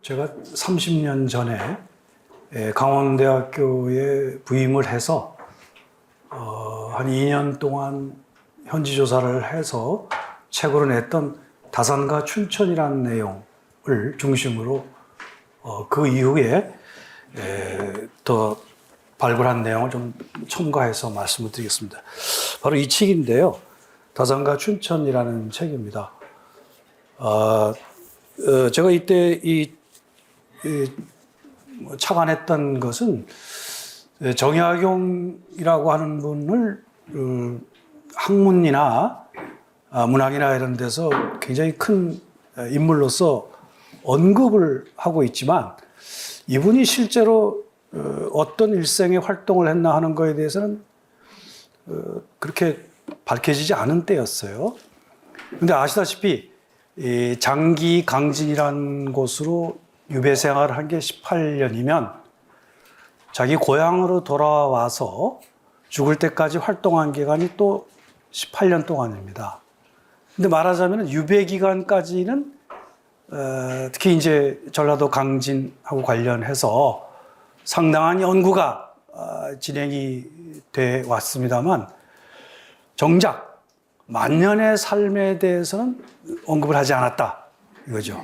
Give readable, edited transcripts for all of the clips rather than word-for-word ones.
제가 30년 전에 강원대학교에 부임을 해서 한 2년 동안 현지 조사를 해서 책으로 냈던 다산과 춘천이라는 내용을 중심으로 그 이후에 더 발굴한 내용을 좀 첨가해서 말씀을 드리겠습니다. 바로 이 책인데요. 다산과 춘천이라는 책입니다. 제가 이때 착안했던 것은 정약용이라고 하는 분을 학문이나 문학이나 이런 데서 굉장히 큰 인물로서 언급을 하고 있지만 이분이 실제로 어떤 일생의 활동을 했나 하는 거에 대해서는 그렇게 밝혀지지 않은 때였어요. 근데 아시다시피 장기 강진이라는 곳으로 유배 생활을 한 게 18년이면 자기 고향으로 돌아와서 죽을 때까지 활동한 기간이 또 18년 동안입니다. 근데 말하자면 유배 기간까지는 특히 이제 전라도 강진하고 관련해서 상당한 연구가 진행이 돼 왔습니다만 정작 만년의 삶에 대해서는 언급을 하지 않았다 이거죠.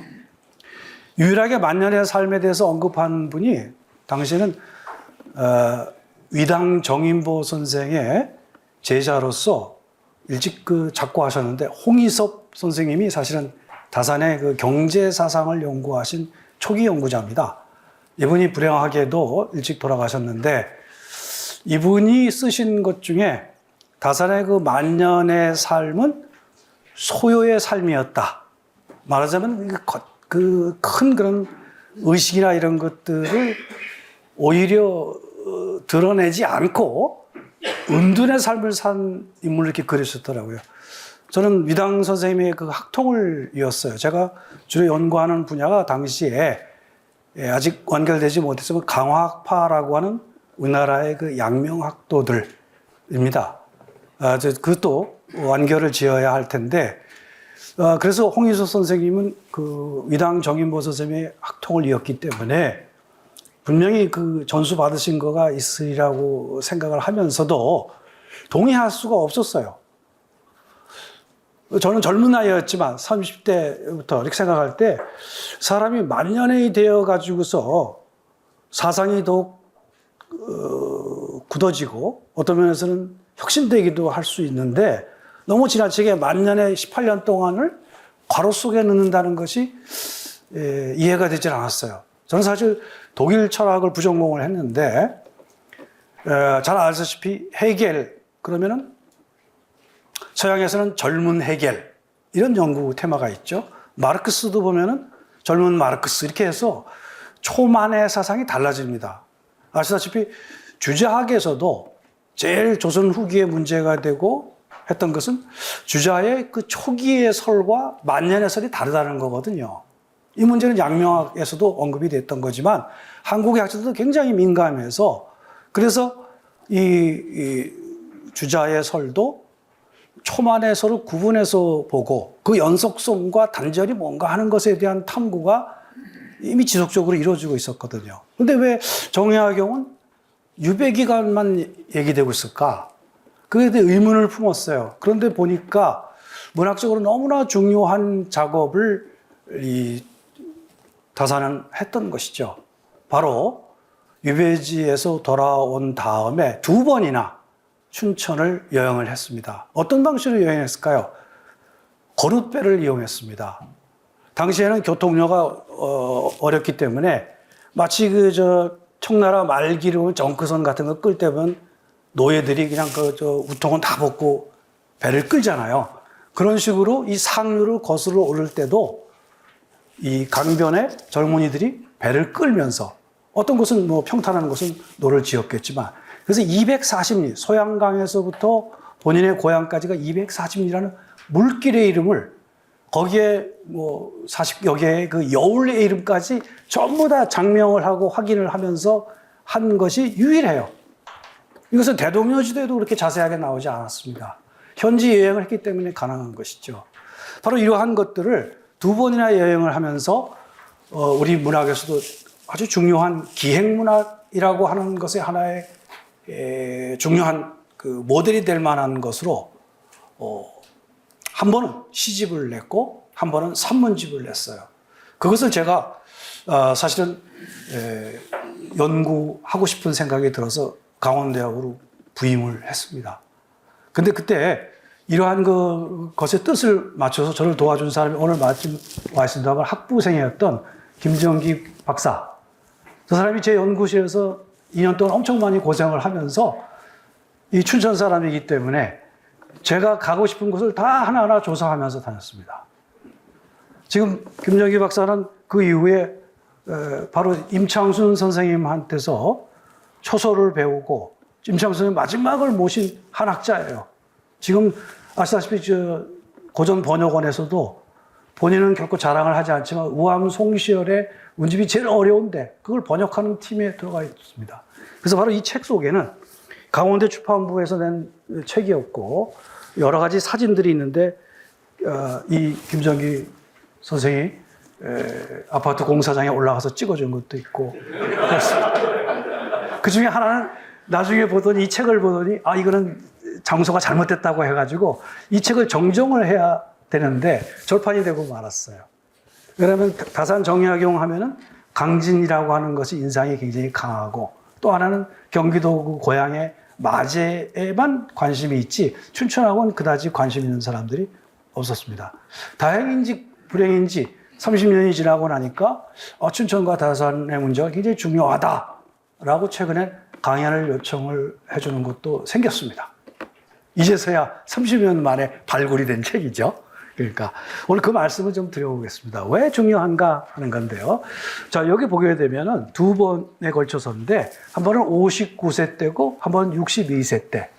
유일하게 만년의 삶에 대해서 언급한 분이 당시에는 위당 정인보 선생의 제자로서 일찍 작고하셨는데 홍희섭 선생님이 사실은 다산의 그 경제 사상을 연구하신 초기 연구자입니다. 이분이 불행하게도 일찍 돌아가셨는데 이분이 쓰신 것 중에 다산의 그 만년의 삶은 소요의 삶이었다. 말하자면 그 큰 그런 의식이나 이런 것들을 오히려 드러내지 않고 은둔의 삶을 산 인물을 이렇게 그리셨더라고요. 저는 위당 선생님의 그 학통을 이었어요. 제가 주로 연구하는 분야가 당시에 아직 완결되지 못했지만 강화학파라고 하는 우리나라의 그 양명학도들입니다. 그것도 완결을 지어야 할 텐데, 그래서 홍희섭 선생님은 그 위당 정인보 선생님의 학통을 이었기 때문에 분명히 그 전수 받으신 거가 있으리라고 생각을 하면서도 동의할 수가 없었어요. 저는 젊은 나이였지만 30대부터 이렇게 생각할 때 사람이 만년이 되어 가지고서 사상이 더욱 굳어지고 어떤 면에서는 혁신되기도 할 수 있는데 너무 지나치게 만년의 18년 동안을 괄호 속에 넣는다는 것이 이해가 되질 않았어요. 저는 사실 독일 철학을 부전공을 했는데 잘 아시다시피 헤겔 그러면은 서양에서는 젊은 헤겔 이런 연구 테마가 있죠. 마르크스도 보면은 젊은 마르크스 이렇게 해서 초만의 사상이 달라집니다. 아시다시피 주자학에서도 제일 조선 후기에 문제가 되고 했던 것은 주자의 그 초기의 설과 만년의 설이 다르다는 거거든요. 이 문제는 양명학에서도 언급이 됐던 거지만 한국의 학자들도 굉장히 민감해서 그래서 이 주자의 설도 초만의 설을 구분해서 보고 그 연속성과 단절이 뭔가 하는 것에 대한 탐구가 이미 지속적으로 이루어지고 있었거든요. 근데 왜 정약용은 유배 기간만 얘기되고 있을까? 그에 대해 의문을 품었어요. 그런데 보니까 문학적으로 너무나 중요한 작업을 이 다산은 했던 것이죠. 바로 유배지에서 돌아온 다음에 2번이나 춘천을 여행을 했습니다. 어떤 방식으로 여행했을까요? 거룻배를 이용했습니다. 당시에는 교통료가 어렵기 때문에 마치 청나라 말기로 정크선 같은 거 끌 때 보면 노예들이 그냥 우통은 다 벗고 배를 끌잖아요. 그런 식으로 이 상류를 거슬러 오를 때도 이 강변에 젊은이들이 배를 끌면서 어떤 곳은 평탄한 곳은 노를 지었겠지만 그래서 240리, 소양강에서부터 본인의 고향까지가 240리라는 물길의 이름을 거기에 40여 개의 그 여울의 이름까지 전부 다 장명을 하고 확인을 하면서 한 것이 유일해요. 이것은 대동여지도에도 그렇게 자세하게 나오지 않았습니다. 현지 여행을 했기 때문에 가능한 것이죠. 바로 이러한 것들을 두 번이나 여행을 하면서 우리 문학에서도 아주 중요한 기행문학이라고 하는 것의 하나의 중요한 그 모델이 될 만한 것으로 한 번은 시집을 냈고 한 번은 산문집을 냈어요. 그것을 제가 사실은 연구하고 싶은 생각이 들어서 강원대학으로 부임을 했습니다. 근데 그때 이러한 것의 뜻을 맞춰서 저를 도와준 사람이 오늘 마침 와 있습니다만 학부생이었던 김정기 박사. 저 사람이 제 연구실에서 2년 동안 엄청 많이 고생을 하면서 이 춘천 사람이기 때문에 제가 가고 싶은 곳을 다 하나하나 조사하면서 다녔습니다. 지금 김정기 박사는 그 이후에 바로 임창순 선생님한테서 초서를 배우고 임창순 선생님 마지막을 모신 한학자예요. 지금 아시다시피 고전 번역원에서도 본인은 결코 자랑을 하지 않지만 우암 송시열의 운집이 제일 어려운데 그걸 번역하는 팀에 들어가 있습니다. 그래서 바로 이 책 속에는 강원대 출판부에서 낸 책이었고 여러 가지 사진들이 있는데 이 김정기 선생이 아파트 공사장에 올라가서 찍어준 것도 있고 그렇습니다. 그 중에 하나는 나중에 보더니 이 책을 보더니 이거는 장소가 잘못됐다고 해가지고 이 책을 정정을 해야 되는데 절판이 되고 말았어요. 왜냐하면 다산 정약용 하면은 강진이라고 하는 것이 인상이 굉장히 강하고 또 하나는 경기도 고향의 마제에만 관심이 있지 춘천하고는 그다지 관심 있는 사람들이 없었습니다. 다행인지 불행인지 30년이 지나고 나니까 춘천과 다산의 문제가 굉장히 중요하다라고 최근에 강연을 요청을 해주는 것도 생겼습니다. 이제서야 30년 만에 발굴이 된 책이죠. 그러니까 오늘 그 말씀을 좀 드려보겠습니다. 왜 중요한가 하는 건데요. 자, 여기 보게 되면은 두 번에 걸쳐서인데 한 번은 59세 때고 한 번은 62세 때.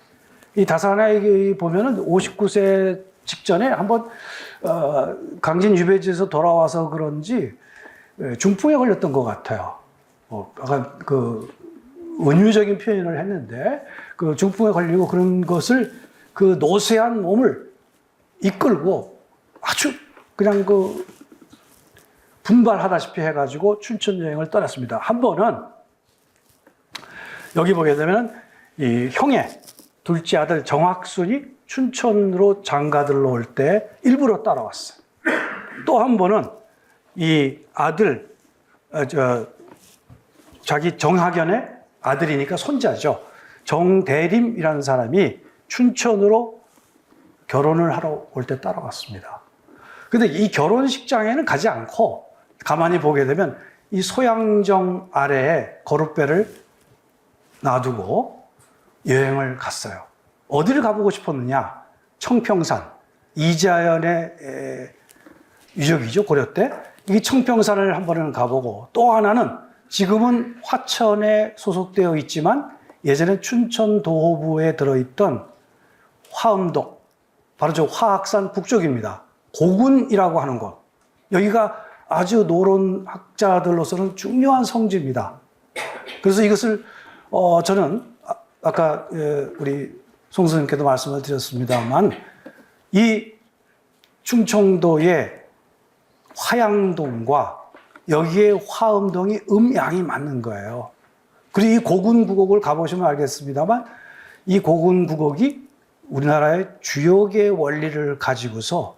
이 다산에 보면은 59세 직전에 한번 강진 유배지에서 돌아와서 그런지 중풍에 걸렸던 것 같아요. 약간 그 은유적인 표현을 했는데 그 중풍에 걸리고 그런 것을 그 노쇠한 몸을 이끌고 아주 그냥 그 분발하다시피 해가지고 춘천 여행을 떠났습니다. 한 번은 여기 보게 되면 이 형의 둘째 아들 정학순이 춘천으로 장가들러 올 때 일부러 따라왔어요. 또 한 번은 이 아들 자기 정학연의 아들이니까 손자죠. 정대림이라는 사람이 춘천으로 결혼을 하러 올 때 따라왔습니다. 근데 이 결혼식장에는 가지 않고 가만히 보게 되면 이 소양정 아래에 거룻배를 놔두고 여행을 갔어요. 어디를 가보고 싶었느냐? 청평산, 이자연의 유적이죠, 고려 때. 이 청평산을 한 번은 가보고 또 하나는 지금은 화천에 소속되어 있지만 예전에 춘천도호부에 들어있던 화엄동, 바로 저 화학산 북쪽입니다. 고군이라고 하는 곳. 여기가 아주 노론학자들로서는 중요한 성지입니다. 그래서 이것을 저는 아까 우리 송 선생님께도 말씀을 드렸습니다만 이 충청도의 화양동과 여기에 화엄동이 음양이 맞는 거예요. 그리고 이 고군구곡을 가보시면 알겠습니다만 이 고군구곡이 우리나라의 주역의 원리를 가지고서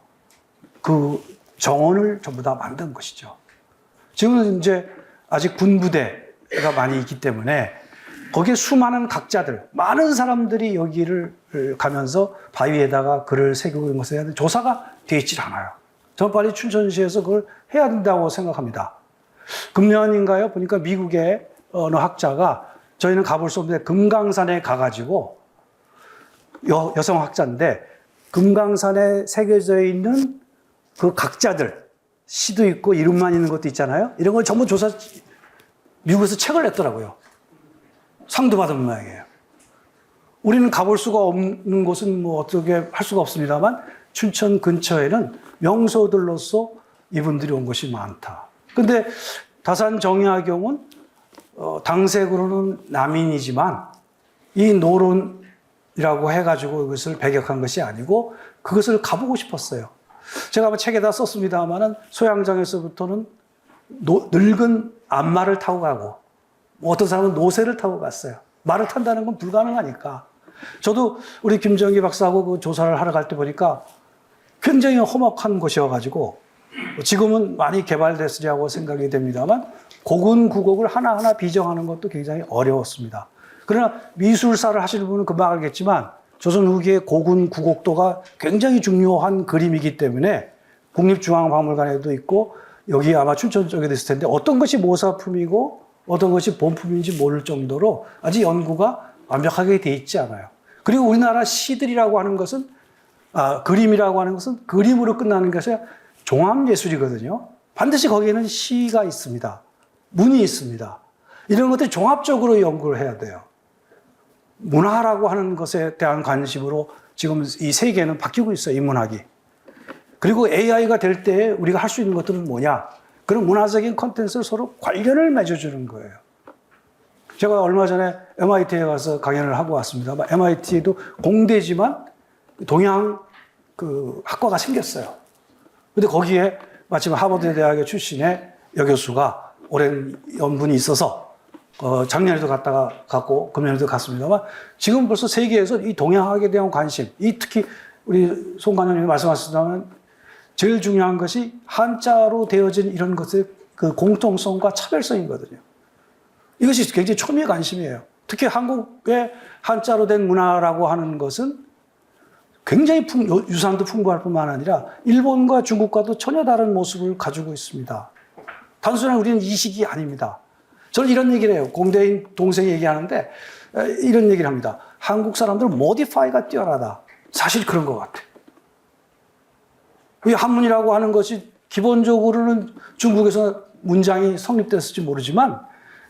그 정원을 전부 다 만든 것이죠. 지금은 이제 아직 군부대가 많이 있기 때문에 거기에 수많은 각자들, 많은 사람들이 여기를 가면서 바위에다가 글을 새기고 이런 것에 대한 조사가 되어 있질 않아요. 저는 빨리 춘천시에서 그걸 해야 된다고 생각합니다. 금년인가요? 보니까 미국의 어느 학자가 저희는 가볼 수 없는데 금강산에 가가지고 여성 학자인데 금강산에 새겨져 있는 그 각자들, 시도 있고 이름만 있는 것도 있잖아요. 이런 걸 전부 미국에서 책을 냈더라고요. 상도 받은 모양이에요. 우리는 가볼 수가 없는 곳은 뭐 어떻게 할 수가 없습니다만 춘천 근처에는 명소들로서 이분들이 온 것이 많다. 근데 다산 정약용은 당색으로는 남인이지만 이 노론 해가지고 이것을 배격한 것이 아니고 그것을 가보고 싶었어요. 제가 아마 책에다 썼습니다만은 소양장에서부터는 늙은 암마를 타고 가고 어떤 사람은 노새를 타고 갔어요. 말을 탄다는 건 불가능하니까. 저도 우리 김정기 박사하고 그 조사를 하러 갈 때 보니까 굉장히 험악한 곳이어가지고 지금은 많이 개발됐으리라고 생각이 됩니다만 고군 구곡을 하나하나 비정하는 것도 굉장히 어려웠습니다. 그러나 미술사를 하시는 분은 금방 알겠지만 조선 후기의 고군 구곡도가 굉장히 중요한 그림이기 때문에 국립중앙박물관에도 있고 여기 아마 춘천 쪽에도 있을 텐데 어떤 것이 모사품이고 어떤 것이 본품인지 모를 정도로 아직 연구가 완벽하게 돼 있지 않아요. 그리고 우리나라 시들이라고 하는 것은 그림이라고 하는 것은 그림으로 끝나는 것이 종합예술이거든요. 반드시 거기에는 시가 있습니다. 문이 있습니다. 이런 것들이 종합적으로 연구를 해야 돼요. 문화라고 하는 것에 대한 관심으로 지금 이 세계는 바뀌고 있어요. 인문학이. 그리고 AI가 될 때 우리가 할 수 있는 것들은 뭐냐? 그런 문화적인 콘텐츠를 서로 관련을 맺어주는 거예요. 제가 얼마 전에 MIT에 가서 강연을 하고 왔습니다. MIT도 공대지만 동양 그 학과가 생겼어요. 근데 거기에 마침 하버드 대학의 출신의 여교수가 오랜 연분이 있어서 작년에도 갔고 금년에도 갔습니다만 지금 벌써 세계에서 이 동양학에 대한 관심, 특히 우리 송 관장님이 말씀하셨다면 제일 중요한 것이 한자로 되어진 이런 것의 그 공통성과 차별성이거든요. 이것이 굉장히 초미의 관심이에요. 특히 한국의 한자로 된 문화라고 하는 것은 굉장히 유산도 풍부할 뿐만 아니라 일본과 중국과도 전혀 다른 모습을 가지고 있습니다. 단순한 우리는 이식이 아닙니다. 저는 이런 얘기를 해요. 공대인 동생이 얘기하는데 이런 얘기를 합니다. 한국 사람들은 모디파이가 뛰어나다. 사실 그런 것 같아요. 이 한문이라고 하는 것이 기본적으로는 중국에서 문장이 성립됐을지 모르지만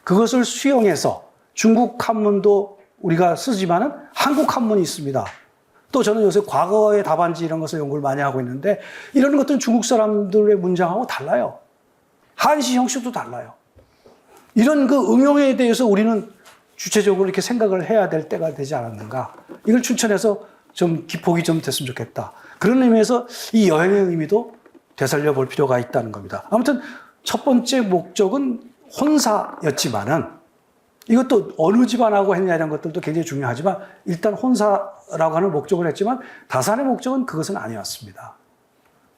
그것을 수용해서 중국 한문도 우리가 쓰지만은 한국 한문이 있습니다. 또 저는 요새 과거의 답안지 이런 것을 연구를 많이 하고 있는데 이런 것들은 중국 사람들의 문장하고 달라요. 한시 형식도 달라요. 이런 그 응용에 대해서 우리는 주체적으로 이렇게 생각을 해야 될 때가 되지 않았는가. 이걸 춘천에서 좀 기폭이 좀 됐으면 좋겠다. 그런 의미에서 이 여행의 의미도 되살려 볼 필요가 있다는 겁니다. 아무튼 첫 번째 목적은 혼사였지만은 이것도 어느 집안하고 했냐 이런 것들도 굉장히 중요하지만 일단 혼사라고 하는 목적을 했지만 다산의 목적은 그것은 아니었습니다.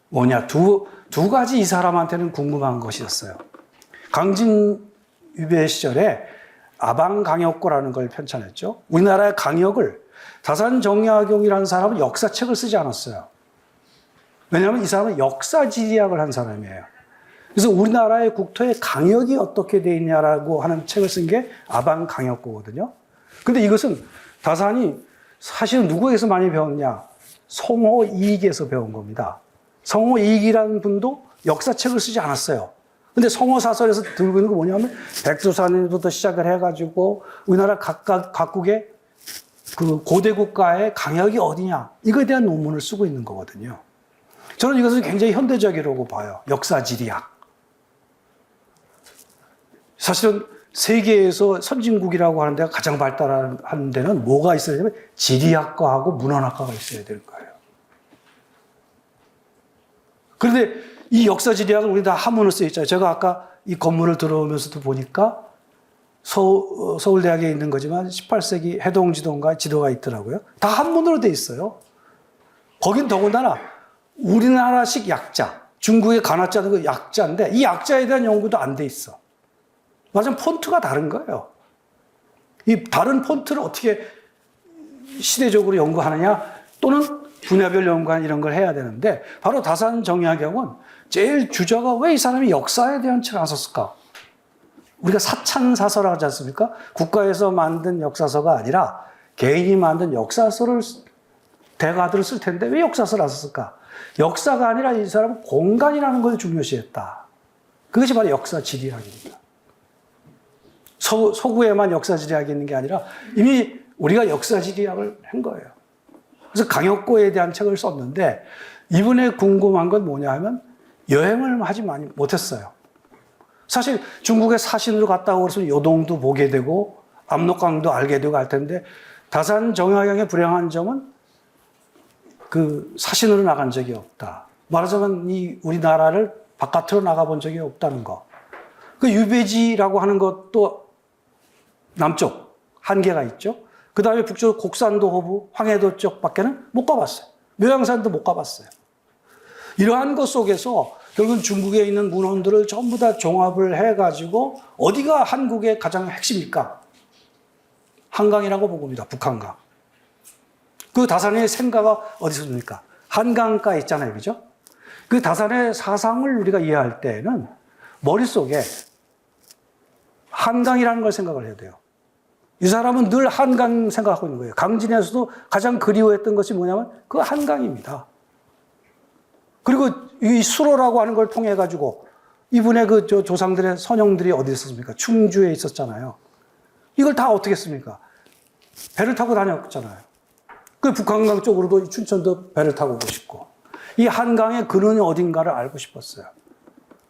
뭐냐, 두 가지 이 사람한테는 궁금한 것이었어요. 강진위배 시절에 아방강역고라는 걸 편찬했죠. 우리나라의 강역을 다산정약용이라는 사람은 역사책을 쓰지 않았어요. 왜냐하면 이 사람은 역사지리학을 한 사람이에요. 그래서 우리나라의 국토의 강역이 어떻게 되어 있냐라고 하는 책을 쓴 게 아방강역고거든요. 근데 이것은 다산이 사실은 누구에게서 많이 배웠냐? 성호이익에서 배운 겁니다. 성호이익이라는 분도 역사책을 쓰지 않았어요. 근데 성호사설에서 들고 있는 거 뭐냐면 백두산부터 시작을 해가지고 우리나라 각국의 그 고대 국가의 강역이 어디냐 이거에 대한 논문을 쓰고 있는 거거든요. 저는 이것을 굉장히 현대적이라고 봐요. 역사지리학. 사실은 세계에서 선진국이라고 하는 데가 가장 발달한 데는 뭐가 있어야 되냐면 지리학과하고 문헌학과가 있어야 되는 거예요. 그런데 이 역사지리학은 우리 다 한문을 써 있잖아요. 제가 아까 이 건물을 들어오면서도 보니까 서울대학에 있는 거지만 18세기 해동지도인가 지도가 있더라고요. 다 한문으로 돼 있어요. 거긴 더군다나 우리나라식 약자, 중국의 가나자는 그 약자인데 이 약자에 대한 연구도 안 돼 있어. 맞아, 폰트가 다른 거예요. 이 다른 폰트를 어떻게 시대적으로 연구하느냐 또는 분야별 연구한 이런 걸 해야 되는데 바로 다산정약용은 제일 주저가 왜 이 사람이 역사에 대한 책을 안 썼을까? 우리가 사찬사서라고 하지 않습니까? 국가에서 만든 역사서가 아니라 개인이 만든 역사서를 대가들을 쓸 텐데 왜 역사서를 안 썼을까? 역사가 아니라 이 사람은 공간이라는 걸 중요시했다. 그것이 바로 역사지리학입니다. 서구에만 역사지리학이 있는 게 아니라 이미 우리가 역사지리학을 한 거예요. 그래서 강역고에 대한 책을 썼는데 이분의 궁금한 건 뭐냐 하면 여행을 하지 많이 못했어요. 사실 중국의 사신으로 갔다 오고 그래서 요동도 보게 되고 압록강도 알게 되고 할 텐데 다산 정약용의 불행한 점은 그 사신으로 나간 적이 없다. 말하자면 이 우리나라를 바깥으로 나가본 적이 없다는 거. 그 유배지라고 하는 것도 남쪽 한계가 있죠. 그 다음에 북쪽 곡산도 호부, 황해도 쪽밖에는 못 가봤어요. 묘양산도 못 가봤어요. 이러한 것 속에서 결국은 중국에 있는 문헌들을 전부 다 종합을 해가지고 어디가 한국의 가장 핵심입니까? 한강이라고 본 겁니다. 북한강. 그 다산의 생가가 어디서 옵니까? 한강가에 있잖아요. 그죠? 그 다산의 사상을 우리가 이해할 때는 머릿속에 한강이라는 걸 생각을 해야 돼요. 이 사람은 늘 한강 생각하고 있는 거예요. 강진에서도 가장 그리워했던 것이 뭐냐면 그 한강입니다. 그리고 이 수로라고 하는 걸 통해 가지고 이분의 그 조상들의 선영들이 어디 있었습니까? 충주에 있었잖아요. 이걸 다 어떻게 했습니까? 배를 타고 다녔잖아요. 그 북한강 쪽으로도 춘천도 배를 타고 오고 싶고 이 한강의 근원이 어딘가를 알고 싶었어요.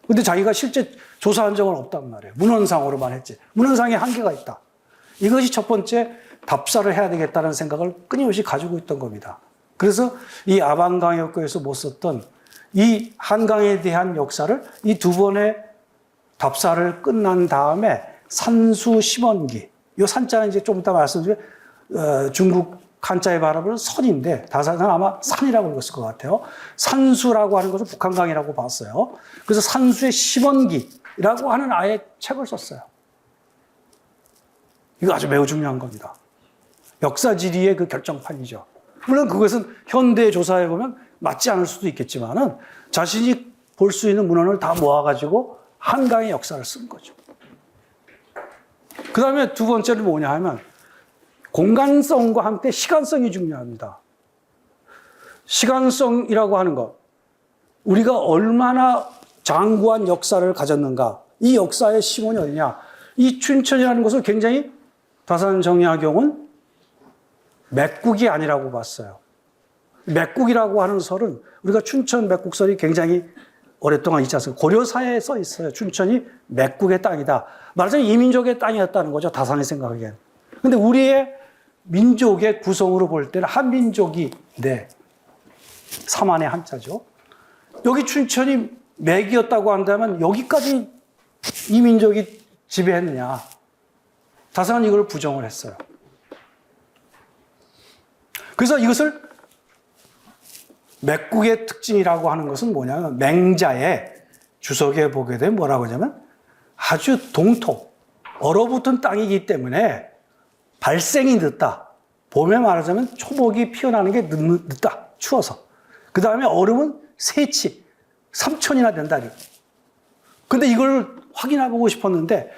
근데 자기가 실제 조사한 적은 없단 말이에요. 문헌상으로만 했지. 문헌상에 한계가 있다. 이것이 첫 번째 답사를 해야 되겠다는 생각을 끊임없이 가지고 있던 겁니다. 그래서 이 아방강역교에서 못 썼던 이 한강에 대한 역사를 이 두 번의 답사를 끝난 다음에 산수심원기, 이 산자는 이제 좀 이따 말씀드릴 중국 한자의 발음은 선인데 다산은 아마 산이라고 읽었을 것 같아요. 산수라고 하는 것을 북한강이라고 봤어요. 그래서 산수의 심원기라고 하는 아예 책을 썼어요. 이거 아주 매우 중요한 겁니다. 역사지리의 그 결정판이죠. 물론 그것은 현대 조사해 보면 맞지 않을 수도 있겠지만은 자신이 볼 수 있는 문헌을 다 모아가지고 한강의 역사를 쓴 거죠. 그 다음에 두 번째는 뭐냐 하면 공간성과 함께 시간성이 중요합니다. 시간성이라고 하는 것, 우리가 얼마나 장구한 역사를 가졌는가, 이 역사의 시몬이 어디냐, 이 춘천이라는 것을 굉장히 다산정약용은 맥국이 아니라고 봤어요. 맥국이라고 하는 설은 우리가 춘천 맥국설이 굉장히 오랫동안 있지 않습니까? 고려사에 써 있어요. 춘천이 맥국의 땅이다. 말하자면 이민족의 땅이었다는 거죠. 다산이 생각하기엔. 근데 우리의 민족의 구성으로 볼 때는 한민족인데 삼한의 한자죠. 여기 춘천이 맥이었다고 한다면 여기까지 이민족이 지배했느냐. 다산은 이걸 부정을 했어요. 그래서 이것을 맥국의 특징이라고 하는 것은 뭐냐면 맹자의 주석에 보게 되면 뭐라고 하냐면 아주 동토, 얼어붙은 땅이기 때문에 발생이 늦다. 봄에 말하자면 초복이 피어나는 게 늦다. 추워서. 그 다음에 얼음은 세치, 3천이나 된다. 근데 이걸 확인해보고 싶었는데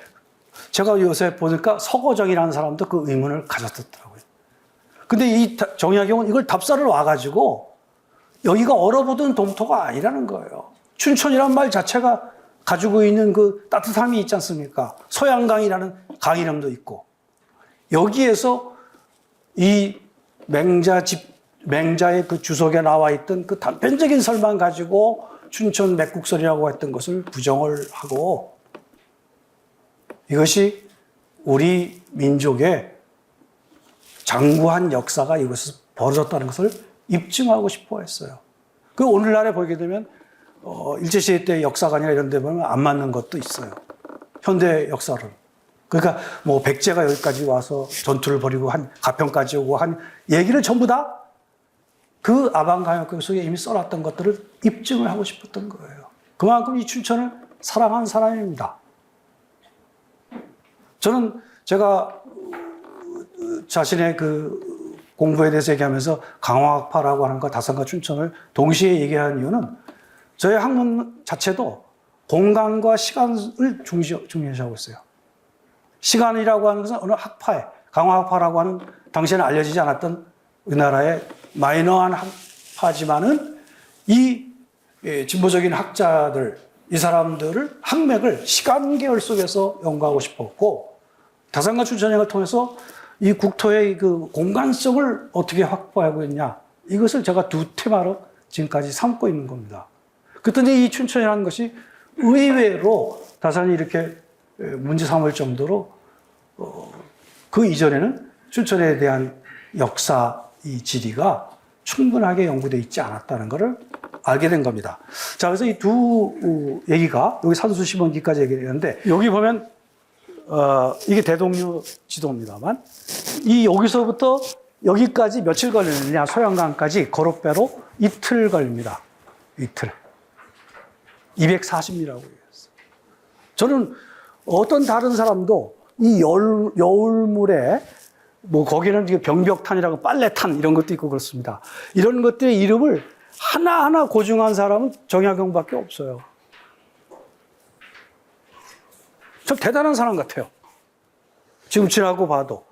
제가 요새 보니까 서거정이라는 사람도 그 의문을 가졌더라고요. 근데 이 정약용은 이걸 답사를 와가지고 여기가 얼어붙은 동토가 아니라는 거예요. 춘천이란 말 자체가 가지고 있는 그 따뜻함이 있지 않습니까? 소양강이라는 강 이름도 있고. 여기에서 이 맹자의 그 주석에 나와 있던 그 단편적인 설만 가지고 춘천 맥국설이라고 했던 것을 부정을 하고 이것이 우리 민족의 장구한 역사가 이것에서 벌어졌다는 것을 입증하고 싶어 했어요. 그 오늘날에 보게 되면 일제시대 때 역사관이나 이런 데 보면 안 맞는 것도 있어요. 현대 역사를. 그러니까 뭐 백제가 여기까지 와서 전투를 벌이고 한 가평까지 오고 한 얘기를 전부 다 그 아방강역경 속에 이미 써놨던 것들을 입증을 하고 싶었던 거예요. 그만큼 이 춘천을 사랑한 사람입니다. 저는 제가 자신의 그 공부에 대해서 얘기하면서 강화학파라고 하는 것, 다산과 춘천을 동시에 얘기한 이유는 저의 학문 자체도 공간과 시간을 중요시하고 있어요. 시간이라고 하는 것은 어느 학파에, 강화학파라고 하는 당시에는 알려지지 않았던 우리나라의 마이너한 학파지만은 이 진보적인 학자들, 이 사람들을 학맥을 시간 계열 속에서 연구하고 싶었고 다산과 춘천을 통해서 이 국토의 그 공간성을 어떻게 확보하고 있냐 이것을 제가 두 테마로 지금까지 삼고 있는 겁니다. 그랬더니 이 춘천이라는 것이 의외로 다산이 이렇게 문제 삼을 정도로 그 이전에는 춘천에 대한 역사 이 지리가 충분하게 연구되어 있지 않았다는 것을 알게 된 겁니다. 자, 그래서 이 두 얘기가 여기 사도수 10원기까지 얘기했는데 여기 보면 이게 대동류 지도입니다만 이 여기서부터 여기까지 며칠 걸리느냐 소양강까지 거롯배로 이틀 걸립니다. 이틀. 240리라고 얘기했어요. 저는 어떤 다른 사람도 이 여울물에 뭐 거기는 병벽탄이라고 빨래탄 이런 것도 있고 그렇습니다. 이런 것들의 이름을 하나하나 고증한 사람은 정약용밖에 없어요. 참 대단한 사람 같아요. 지금 지나고 봐도.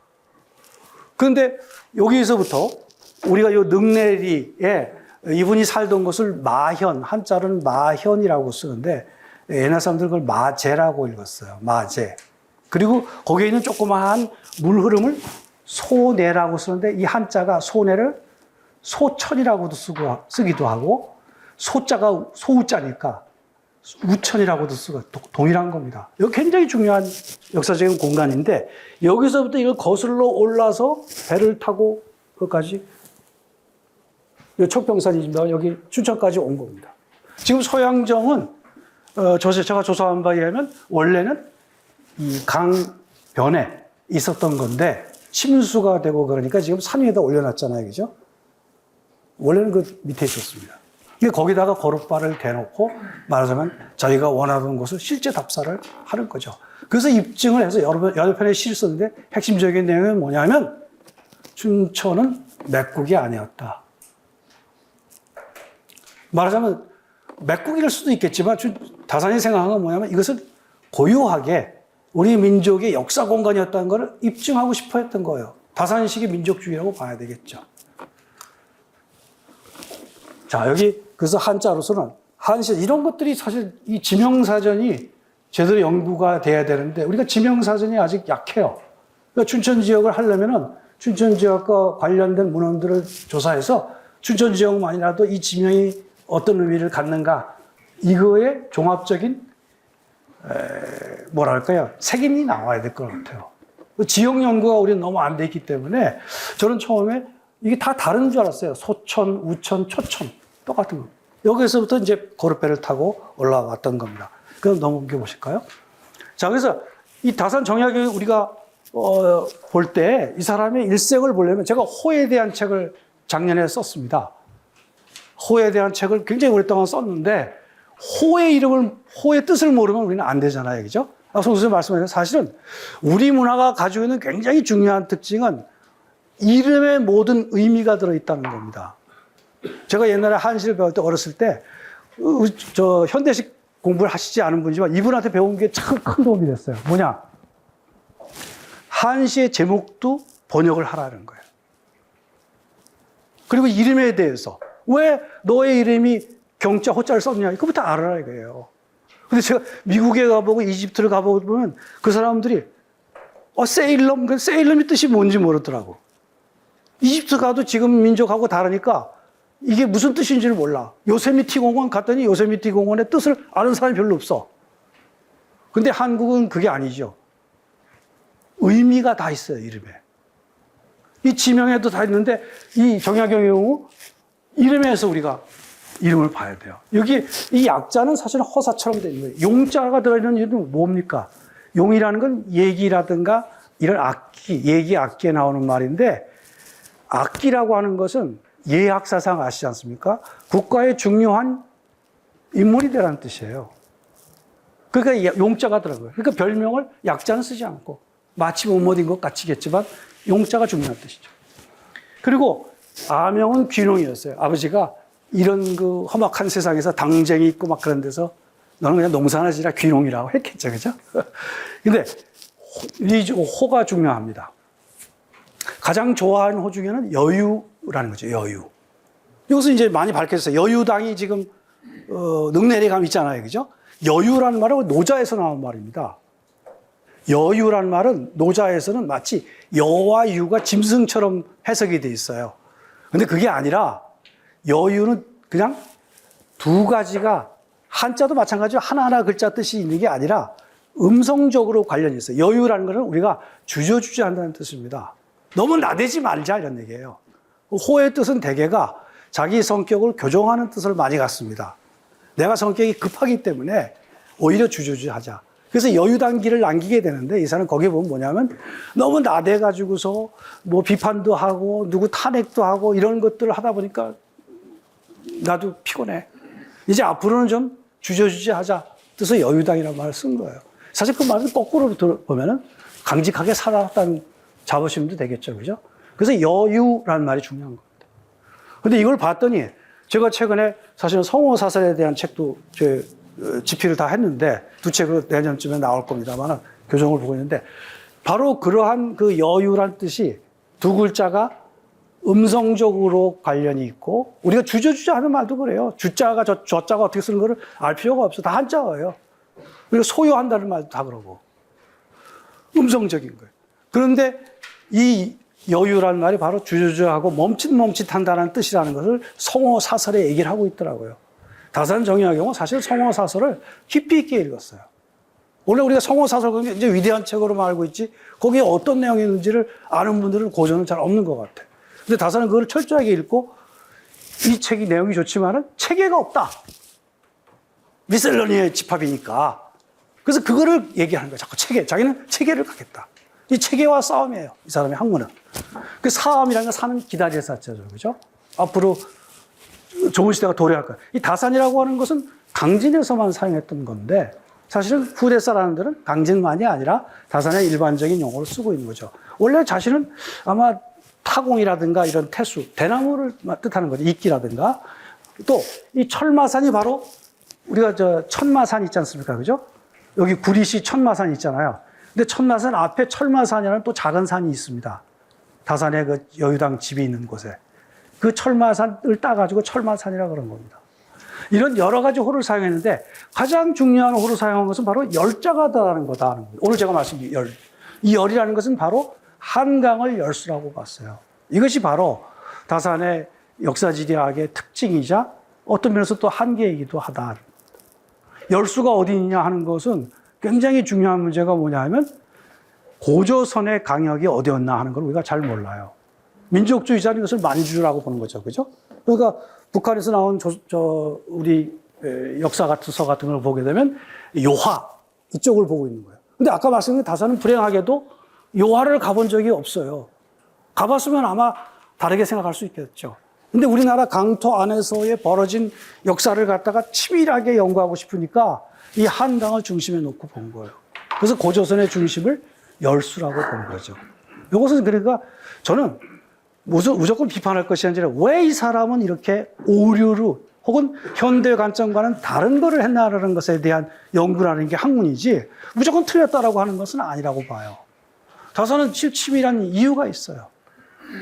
그런데 여기서부터 우리가 요 능내리에 이분이 살던 곳을 마현, 한자로는 마현이라고 쓰는데 옛날 사람들은 그걸 마제라고 읽었어요. 마제. 그리고 거기에 있는 조그마한 물 흐름을 소내라고 쓰는데 이 한자가 소내를 소천이라고도 쓰기도 하고 소자가 소우자니까 우천이라고도 쓰고 동일한 겁니다. 이거 굉장히 중요한 역사적인 공간인데 여기서부터 이걸 거슬러 올라서 배를 타고 거기까지 척평산이지만 여기 춘천까지 온 겁니다. 지금 소양정은 제가 조사한 바에 의하면 원래는 이 강변에 있었던 건데 침수가 되고 그러니까 지금 산 위에다 올려놨잖아요. 그죠? 원래는 그 밑에 있었습니다. 거기다가 거룻발을 대놓고 말하자면 자기가 원하던 곳을 실제 답사를 하는 거죠. 그래서 입증을 해서 여러 편의 시를 썼는데 핵심적인 내용은 뭐냐면 춘천은 맥국이 아니었다. 말하자면 맥국일 수도 있겠지만 다산이 생각한 건 뭐냐면 이것은 고유하게 우리 민족의 역사 공간이었다는 걸 입증하고 싶어 했던 거예요. 다산식의 민족주의라고 봐야 되겠죠. 자, 여기 그래서 한자로서는 한시 이런 것들이 사실 이 지명사전이 제대로 연구가 돼야 되는데 우리가 지명사전이 아직 약해요. 그러니까 춘천 지역을 하려면은 춘천 지역과 관련된 문헌들을 조사해서 춘천 지역만이라도 이 지명이 어떤 의미를 갖는가 이거에 종합적인 뭐랄까요 책임이 나와야 될 것 같아요. 지역 연구가 우리는 너무 안 돼 있기 때문에 저는 처음에 이게 다 다른 줄 알았어요. 소천, 우천, 초천 똑같은 거. 여기서부터 이제 거룻배를 타고 올라왔던 겁니다. 그럼 넘겨 보실까요? 자, 그래서 이 다산 정약을 우리가 볼 때 이 사람의 일생을 보려면 제가 호에 대한 책을 작년에 썼습니다. 호에 대한 책을 굉장히 오랫동안 썼는데 호의 이름을 호의 뜻을 모르면 우리는 안 되잖아요, 그죠? 송 선생님 말씀하신 사실은 우리 문화가 가지고 있는 굉장히 중요한 특징은 이름에 모든 의미가 들어있다는 겁니다. 제가 옛날에 한시를 배울 때 어렸을 때 현대식 공부를 하시지 않은 분이지만 이분한테 배운 게 참 큰 도움이 됐어요. 뭐냐? 한시의 제목도 번역을 하라는 거예요. 그리고 이름에 대해서 왜 너의 이름이 경자 호자를 썼냐? 그거부터 알아라 이거예요. 근데 제가 미국에 가보고 이집트를 가보면 그 사람들이 세일럼, 그 세일럼의 뜻이 뭔지 모르더라고. 이집트 가도 지금 민족하고 다르니까 이게 무슨 뜻인지를 몰라. 요세미티 공원 갔더니 요세미티 공원의 뜻을 아는 사람이 별로 없어. 근데 한국은 그게 아니죠. 의미가 다 있어요, 이름에. 이 지명에도 다 있는데 이 정약용의 경우 이름에서 우리가 이름을 봐야 돼요. 여기 이 약자는 사실 허사처럼 되어 있는 거예요. 용자가 들어있는 이름은 뭡니까? 용이라는 건 얘기라든가 이런 악기, 얘기 악기에 나오는 말인데 악기라고 하는 것은 예학사상 아시지 않습니까? 국가의 중요한 인물이 되라는 뜻이에요. 그러니까 용자가 들어가요. 그러니까 별명을 약자는 쓰지 않고 마치 못못인 것 같이겠지만 용자가 중요한 뜻이죠. 그리고 아명은 귀농이었어요. 아버지가 이런 그 험악한 세상에서 당쟁이 있고 막 그런 데서 너는 그냥 농사나 지라 귀농이라고 했겠죠. 그죠? 근데 이 호가 중요합니다. 가장 좋아하는 호 중에는 여유라는 거죠. 여유. 여기서 이제 많이 밝혀졌어요. 여유당이 지금 능내리 감 있잖아요. 그죠? 여유라는 말은 노자에서 나온 말입니다. 여유라는 말은 노자에서는 마치 여와 유가 짐승처럼 해석이 돼 있어요. 근데 그게 아니라 여유는 그냥 두 가지가 한자도 마찬가지로 하나하나 글자 뜻이 있는 게 아니라 음성적으로 관련이 있어요. 여유라는 것은 우리가 주저주저한다는 뜻입니다. 너무 나대지 말자 이런 얘기예요. 호의 뜻은 대개가 자기 성격을 교정하는 뜻을 많이 갖습니다. 내가 성격이 급하기 때문에 오히려 주저주저하자. 그래서 여유단기를 남기게 되는데 이 사람은 거기에 보면 뭐냐면 너무 나대가지고서 뭐 비판도 하고 누구 탄핵도 하고 이런 것들을 하다 보니까 나도 피곤해. 이제 앞으로는 좀 주저주저하자. 뜻의 여유당이라는 말을 쓴 거예요. 사실 그 말은 거꾸로 보면은 강직하게 살아왔다는 자부심도 되겠죠. 그죠? 그래서 여유라는 말이 중요한 겁니다. 근데 이걸 봤더니 제가 최근에 사실은 성호사설에 대한 책도 집필을 다 했는데 두 책으로 내년쯤에 나올 겁니다만 교정을 보고 있는데 바로 그러한 그 여유란 뜻이 두 글자가 음성적으로 관련이 있고 우리가 주저주저 하는 말도 그래요. 주자가 저자가 어떻게 쓰는 거를 알 필요가 없어. 다 한자어예요. 그리고 소유한다는 말도 다 그러고 음성적인 거예요. 그런데 이 여유라는 말이 바로 주저주저하고 멈칫멈칫한다는 뜻이라는 것을 성호사설에 얘기를 하고 있더라고요. 다산 정의학 경우 사실 성호사설을 깊이 있게 읽었어요. 원래 우리가 성호사설 이제 위대한 책으로만 알고 있지 거기에 어떤 내용이 있는지를 아는 분들은 고전은 잘 없는 것 같아요. 근데 다산은 그걸 철저하게 읽고 이 책이 내용이 좋지만은 체계가 없다. 미셀러니의 집합이니까. 그래서 그거를 얘기하는 거예요. 자꾸 체계. 자기는 체계를 갖겠다. 이 체계와 싸움이에요. 이 사람의 학문은. 그 사암이라는 건 사는 기다릴 사자죠. 그죠? 앞으로 좋은 시대가 도래할 거야. 이 다산이라고 하는 것은 강진에서만 사용했던 건데 사실은 후대 사람들은 강진만이 아니라 다산의 일반적인 용어를 쓰고 있는 거죠. 원래 자신은 아마 타공이라든가 이런 태수, 대나무를 뜻하는 거죠. 이끼라든가. 또 이 철마산이 바로 우리가 천마산 있지 않습니까? 그죠? 여기 구리시 천마산 있잖아요. 근데 천마산 앞에 철마산이라는 또 작은 산이 있습니다. 다산의 그 여유당 집이 있는 곳에. 그 철마산을 따가지고 철마산이라 그런 겁니다. 이런 여러 가지 호를 사용했는데 가장 중요한 호를 사용한 것은 바로 열자가다라는 거다 하는 거예요. 오늘 제가 말씀드린 열. 이 열이라는 것은 바로 한강을 열수라고 봤어요. 이것이 바로 다산의 역사지리학의 특징이자 어떤 면에서 또 한계이기도 하다. 열수가 어디 있냐 하는 것은 굉장히 중요한 문제가 뭐냐 하면 고조선의 강역이 어디였나 하는 걸 우리가 잘 몰라요. 민족주의자는 이것을 만주라고 보는 거죠. 그죠? 그러니까 북한에서 나온 우리 역사 같은 서 같은 걸 보게 되면 요하 이쪽을 보고 있는 거예요. 근데 아까 말씀드린 다산은 불행하게도 요하를 가본 적이 없어요. 가봤으면 아마 다르게 생각할 수 있겠죠. 근데 우리나라 강토 안에서의 벌어진 역사를 갖다가 치밀하게 연구하고 싶으니까 이 한강을 중심에 놓고 본 거예요. 그래서 고조선의 중심을 열수라고 본 거죠. 이것은 그러니까 저는 무조건 비판할 것이 아니라 왜 이 사람은 이렇게 오류로 혹은 현대 관점과는 다른 거를 했나라는 것에 대한 연구라는 게 학문이지 무조건 틀렸다라고 하는 것은 아니라고 봐요. 다산은 치밀한 이유가 있어요.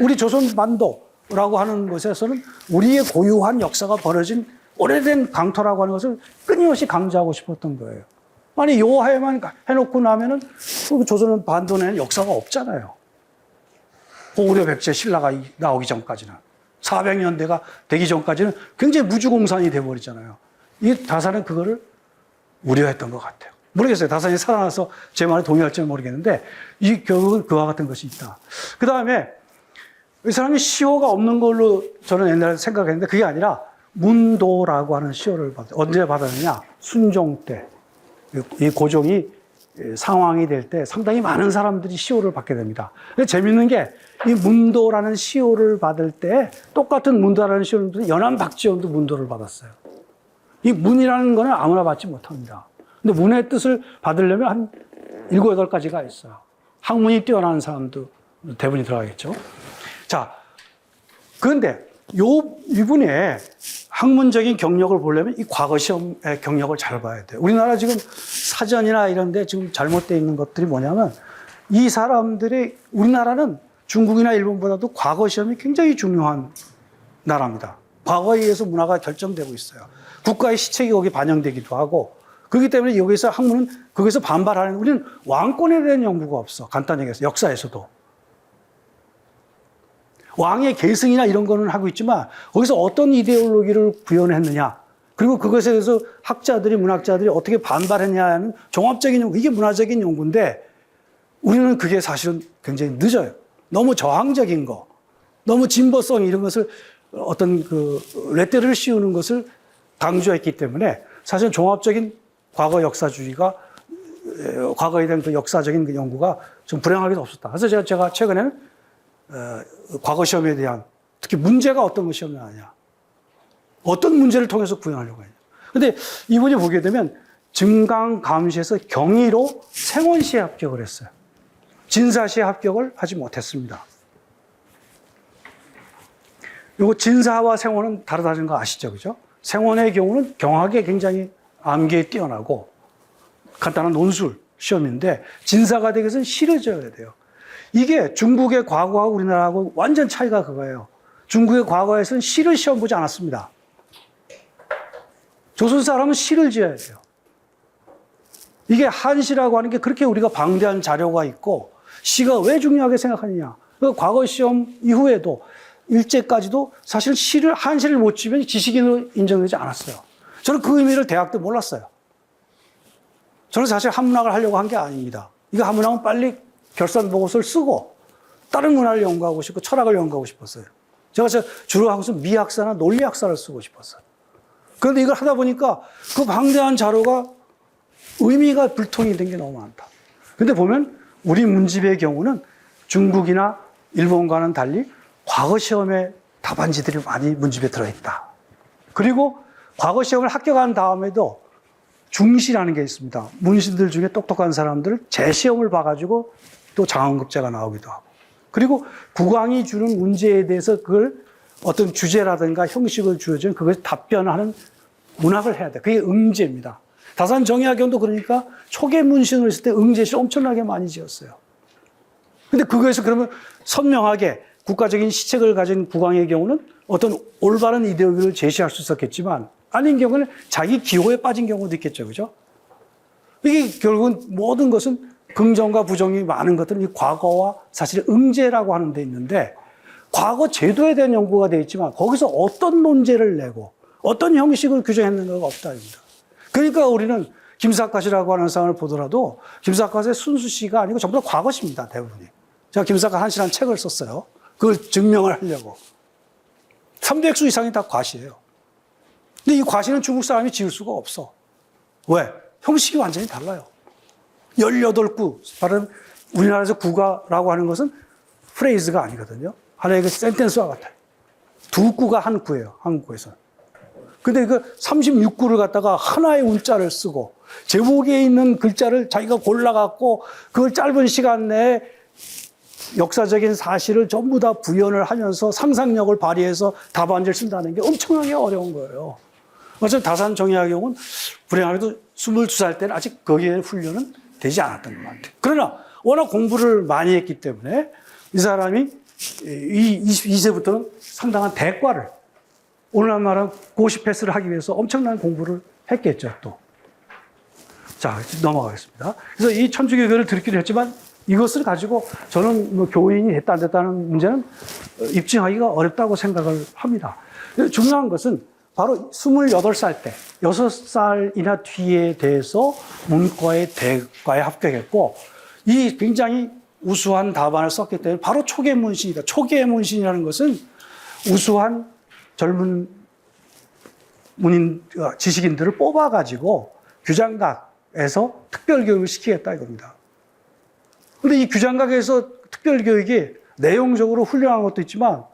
우리 조선 반도라고 하는 것에서는 우리의 고유한 역사가 벌어진 오래된 강토라고 하는 것을 끊임없이 강조하고 싶었던 거예요. 아니 요하에만 해놓고 나면은 조선 반도에는 역사가 없잖아요. 고구려 백제 신라가 나오기 전까지는 400년대가 되기 전까지는 굉장히 무주공산이 돼버리잖아요. 이 다산은 그거를 우려했던 것 같아요. 모르겠어요. 다산이 살아나서 제 말에 동의할지는 모르겠는데 이 결국은 그와 같은 것이 있다. 그 다음에 이 사람이 시호가 없는 걸로 저는 옛날에 생각했는데 그게 아니라 문도라고 하는 시호를 받았어요. 언제 받았느냐? 순종 때. 이 고종이 상황이 될 때 상당히 많은 사람들이 시호를 받게 됩니다. 근데 재밌는 게 이 문도라는 시호를 받을 때 똑같은 문도라는 시호를 연안 박지원도 문도를 받았어요. 이 문이라는 거는 아무나 받지 못합니다. 근데 문의 뜻을 받으려면 한 7, 8가지가 있어요. 학문이 뛰어난 사람도 대부분이 들어가겠죠. 자, 그런데 이분의 학문적인 경력을 보려면 이 과거 시험의 경력을 잘 봐야 돼요. 우리나라 지금 사전이나 이런 데 지금 잘못되어 있는 것들이 뭐냐면 이 사람들이 우리나라는 중국이나 일본보다도 과거 시험이 굉장히 중요한 나라입니다. 과거에 의해서 문화가 결정되고 있어요. 국가의 시책이 거기 반영되기도 하고 그렇기 때문에 여기서 학문은 거기서 반발하는 우리는 왕권에 대한 연구가 없어. 간단히 얘기해서 역사에서도. 왕의 계승이나 이런 거는 하고 있지만 거기서 어떤 이데올로기를 구현했느냐 그리고 그것에 대해서 학자들이 문학자들이 어떻게 반발했냐는 종합적인 연구 이게 문화적인 연구인데 우리는 그게 사실은 굉장히 늦어요. 너무 저항적인 거, 너무 진보성 이런 것을 어떤 그 레테를 씌우는 것을 강조했기 때문에 사실 종합적인 과거 역사주의가 과거에 대한 그 역사적인 그 연구가 좀 불행하게도 없었다. 그래서 제가 최근에는 과거 시험에 대한 특히 문제가 어떤 거 시험에 나냐, 어떤 문제를 통해서 구현하려고 하냐. 근데 이분이 보게 되면 증강감시에서 경위로 생원시에 합격을 했어요. 진사시에 합격을 하지 못했습니다. 요거 진사와 생원은 다르다는 거 아시죠? 그죠? 생원의 경우는 경학에 굉장히 암기에 뛰어나고 간단한 논술 시험인데 진사가 되기 위해서는 시를 지어야 돼요. 이게 중국의 과거하고 우리나라하고 완전 차이가 그거예요. 중국의 과거에서는 시를 시험 보지 않았습니다. 조선 사람은 시를 지어야 돼요. 이게 한시라고 하는 게 그렇게 우리가 방대한 자료가 있고 시가 왜 중요하게 생각하느냐. 그 과거 시험 이후에도 일제까지도 사실 시를 한시를 못 지면 지식인으로 인정되지 않았어요. 저는 그 의미를 대학 때 몰랐어요. 저는 사실 한문학을 하려고 한 게 아닙니다. 이거 한문학은 빨리 결산보고서를 쓰고 다른 문화를 연구하고 싶고 철학을 연구하고 싶었어요. 제가 주로 하고서 미학사나 논리학사를 쓰고 싶었어요. 그런데 이걸 하다 보니까 그 방대한 자료가 의미가 불통이 된 게 너무 많다. 근데 보면 우리 문집의 경우는 중국이나 일본과는 달리 과거 시험에 답안지들이 많이 문집에 들어있다. 그리고 과거 시험을 합격한 다음에도 중시라는 게 있습니다. 문신들 중에 똑똑한 사람들 재시험을 봐가지고 또 장원급제가 나오기도 하고. 그리고 국왕이 주는 문제에 대해서 그걸 어떤 주제라든가 형식을 주어진 그걸 답변하는 문학을 해야 돼. 그게 응제입니다. 다산 정약용도 그러니까 초계 문신을 했을 때 응제시를 엄청나게 많이 지었어요. 근데 그거에서 그러면 선명하게 국가적인 시책을 가진 국왕의 경우는 어떤 올바른 이데올기를 제시할 수 있었겠지만 아닌 경우는 자기 기호에 빠진 경우도 있겠죠. 그죠? 이게 결국은 모든 것은 긍정과 부정이 많은 것들은 이 과거와 사실 응제라고 하는 데 있는데 과거 제도에 대한 연구가 되어 있지만 거기서 어떤 논제를 내고 어떤 형식을 규정했는가가 없다입니다. 그러니까 우리는 김삿갓이라고 하는 상을 보더라도 김삿갓의 순수시가 아니고 전부 다 과거시입니다. 대부분이. 제가 김삿갓 한시라는 책을 썼어요. 그걸 증명을 하려고. 300수 이상이 다 과시예요. 근데 이 과시는 중국 사람이 지을 수가 없어. 왜? 형식이 완전히 달라요. 18구, 바로 우리나라에서 구가라고 하는 것은 프레이즈가 아니거든요. 하나의 그 센텐스와 같아요. 두 구가 한 구예요. 한국에서는. 근데 그 36구를 갖다가 하나의 운자를 쓰고 제목에 있는 글자를 자기가 골라갖고 그걸 짧은 시간 내에 역사적인 사실을 전부 다 부연을 하면서 상상력을 발휘해서 답안지를 쓴다는 게 엄청나게 어려운 거예요. 어차피 다산 정약용은 불행하게도 22살 때는 아직 거기에 훈련은 되지 않았던 것 같아요. 그러나 워낙 공부를 많이 했기 때문에 이 사람이 22세부터는 상당한 대과를 오늘날 말하는 고시 패스를 하기 위해서 엄청난 공부를 했겠죠, 또. 자, 넘어가겠습니다. 그래서 이 천주교회를 듣기로 했지만 이것을 가지고 저는 뭐 교인이 됐다 안 됐다는 문제는 입증하기가 어렵다고 생각을 합니다. 중요한 것은 바로 28살 때, 6살이나 뒤에 대해서 문과의 대과에 합격했고 이 굉장히 우수한 답안을 썼기 때문에 바로 초계문신이다. 초계문신이라는 것은 우수한 젊은 지식인들을 뽑아가지고 규장각에서 특별교육을 시키겠다 이겁니다. 근데 이 규장각에서 특별교육이 내용적으로 훌륭한 것도 있지만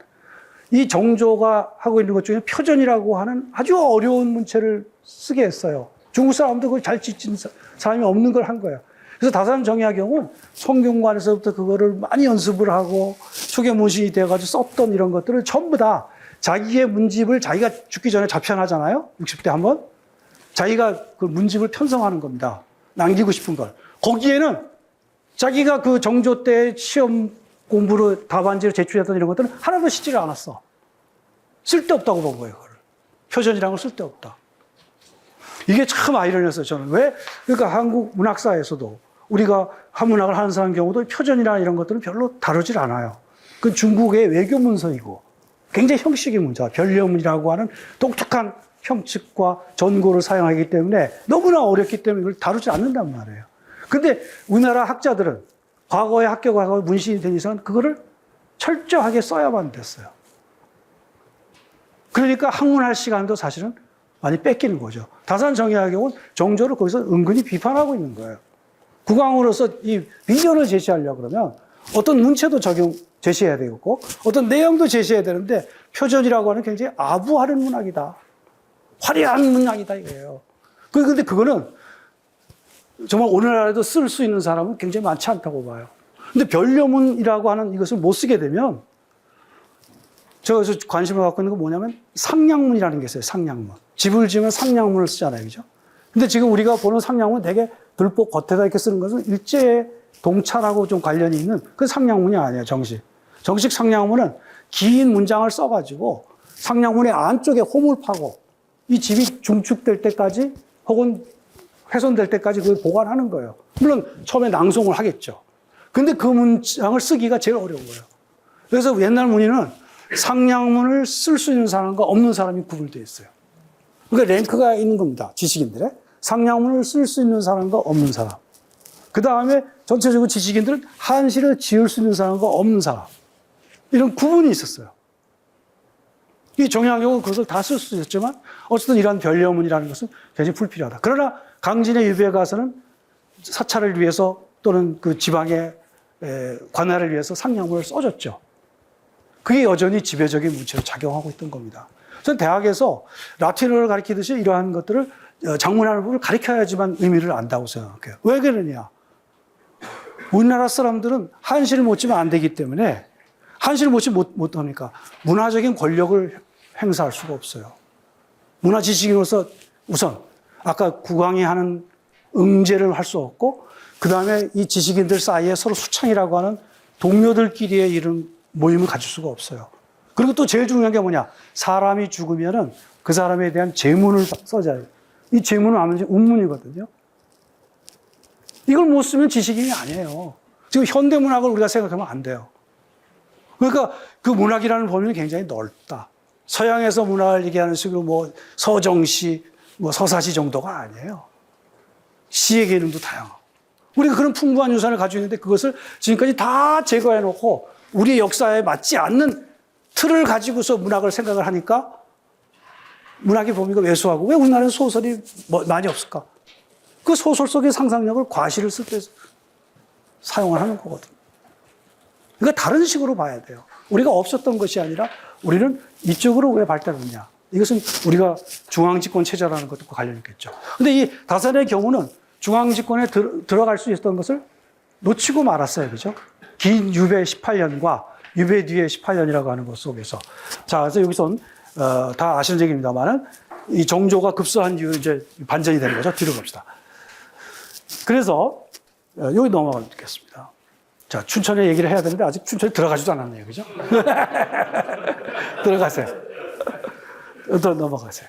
이 정조가 하고 있는 것 중에 표전이라고 하는 아주 어려운 문체를 쓰게 했어요. 중국 사람도 그걸 잘 짓는 사람이 없는 걸 한 거예요. 그래서 다산 정약용은 성균관에서부터 그거를 많이 연습을 하고 초계문신이 되어가지고 썼던 이런 것들을 전부 다 자기의 문집을 자기가 죽기 전에 잡혀나잖아요. 60대 한번. 자기가 그 문집을 편성하는 겁니다. 남기고 싶은 걸. 거기에는 자기가 그 정조 때 시험 공부로 답안지를 제출했던 이런 것들은 하나도 씻지를 않았어. 쓸데없다고 본 거예요. 그걸. 표전이라는 건 쓸데없다. 이게 참 아이러니했어요. 저는. 왜? 그러니까 한국 문학사에서도 우리가 한문학을 하는 사람 경우도 표전이나 이런 것들은 별로 다루질 않아요. 그건 중국의 외교 문서이고 굉장히 형식의 문자, 변려문이라고 하는 독특한 형측과 전고를 사용하기 때문에 너무나 어렵기 때문에 이걸 다루지 않는단 말이에요. 근데 우리나라 학자들은 과거에 합격하고 문신이 된 이상은 그거를 철저하게 써야만 됐어요. 그러니까 학문할 시간도 사실은 많이 뺏기는 거죠. 다산정의학의 경우는 정조를 거기서 은근히 비판하고 있는 거예요. 국왕으로서 이 비전을 제시하려고 그러면 어떤 문체도 제시해야 되겠고 어떤 내용도 제시해야 되는데 표전이라고 하는 굉장히 아부하는 문학이다. 화려한 문학이다 이거예요. 그런데 그거는 정말 오늘날에도 쓸 수 있는 사람은 굉장히 많지 않다고 봐요. 근데 변려문이라고 하는 이것을 못 쓰게 되면 제가 그래서 관심을 갖고 있는 건 뭐냐면 상냥문이라는 게 있어요. 상냥문. 집을 지으면 상냥문을 쓰잖아요. 그죠? 근데 지금 우리가 보는 상냥문 되게 들보 겉에다 이렇게 쓰는 것은 일제의 동찰하고 좀 관련이 있는 그 상냥문이 아니에요. 정식. 정식 상냥문은 긴 문장을 써가지고 상냥문의 안쪽에 홈을 파고 이 집이 중축될 때까지 혹은 훼손될 때까지 그걸 보관하는 거예요. 물론 처음에 낭송을 하겠죠. 근데 그 문장을 쓰기가 제일 어려운 거예요. 그래서 옛날 문의는 상냥문을 쓸 수 있는 사람과 없는 사람이 구분되어 있어요. 그러니까 랭크가 있는 겁니다. 지식인들의. 상냥문을 쓸 수 있는 사람과 없는 사람. 그 다음에 전체적으로 지식인들은 한시를 지을 수 있는 사람과 없는 사람. 이런 구분이 있었어요. 이 정약용은 그것을 다 쓸 수 있었지만 어쨌든 이러한 변려문이라는 것은 굉장히 불필요하다. 그러나 강진의 유배에 가서는 사찰을 위해서 또는 그 지방의 관할을 위해서 상냥문을 써줬죠. 그게 여전히 지배적인 문체로 작용하고 있던 겁니다. 저는 대학에서 라틴어를 가르치듯이 이러한 것들을 작문하는 부분을 가르쳐야지만 의미를 안다고 생각해요. 왜 그러냐? 우리나라 사람들은 한시를 못 지면 안 되기 때문에 한시를 못 하니까 문화적인 권력을 행사할 수가 없어요. 문화 지식인으로서 우선 아까 국왕이 하는 응제를 할 수 없고 그 다음에 이 지식인들 사이에 서로 수창이라고 하는 동료들끼리의 이런 모임을 가질 수가 없어요. 그리고 또 제일 중요한 게 뭐냐? 사람이 죽으면은 그 사람에 대한 제문을 써줘야 돼요. 이 제문은 아무래도 운문이거든요. 이걸 못 쓰면 지식인이 아니에요. 지금 현대문학을 우리가 생각하면 안 돼요. 그러니까 그 문학이라는 범위는 굉장히 넓다. 서양에서 문학을 얘기하는 식으로 뭐 서정시, 뭐 서사시 정도가 아니에요. 시의 개념도 다양하고. 우리가 그런 풍부한 유산을 가지고 있는데 그것을 지금까지 다 제거해 놓고 우리의 역사에 맞지 않는 틀을 가지고서 문학을 생각을 하니까 문학의 범위가 왜소하고 왜 우리나라는 소설이 많이 없을까? 그 소설 속의 상상력을 과시를 쓸 때 사용을 하는 거거든요. 그러니까 다른 식으로 봐야 돼요. 우리가 없었던 것이 아니라 우리는 이쪽으로 왜 발달했냐. 이것은 우리가 중앙집권 체제라는 것과 관련이 있겠죠. 근데 이 다산의 경우는 중앙집권에 들어갈 수 있었던 것을 놓치고 말았어요. 그죠? 긴 유배 18년과 유배 뒤에 18년이라고 하는 것 속에서. 자, 그래서 여기선, 다 아시는 얘기입니다만은 이 정조가 급소한 이후 이제 반전이 되는 거죠. 뒤로 갑시다. 그래서, 여기 넘어가겠습니다. 자, 춘천에 얘기를 해야 되는데 아직 춘천에 들어가지도 않았네요. 그죠? 들어가세요. 또 넘어가세요.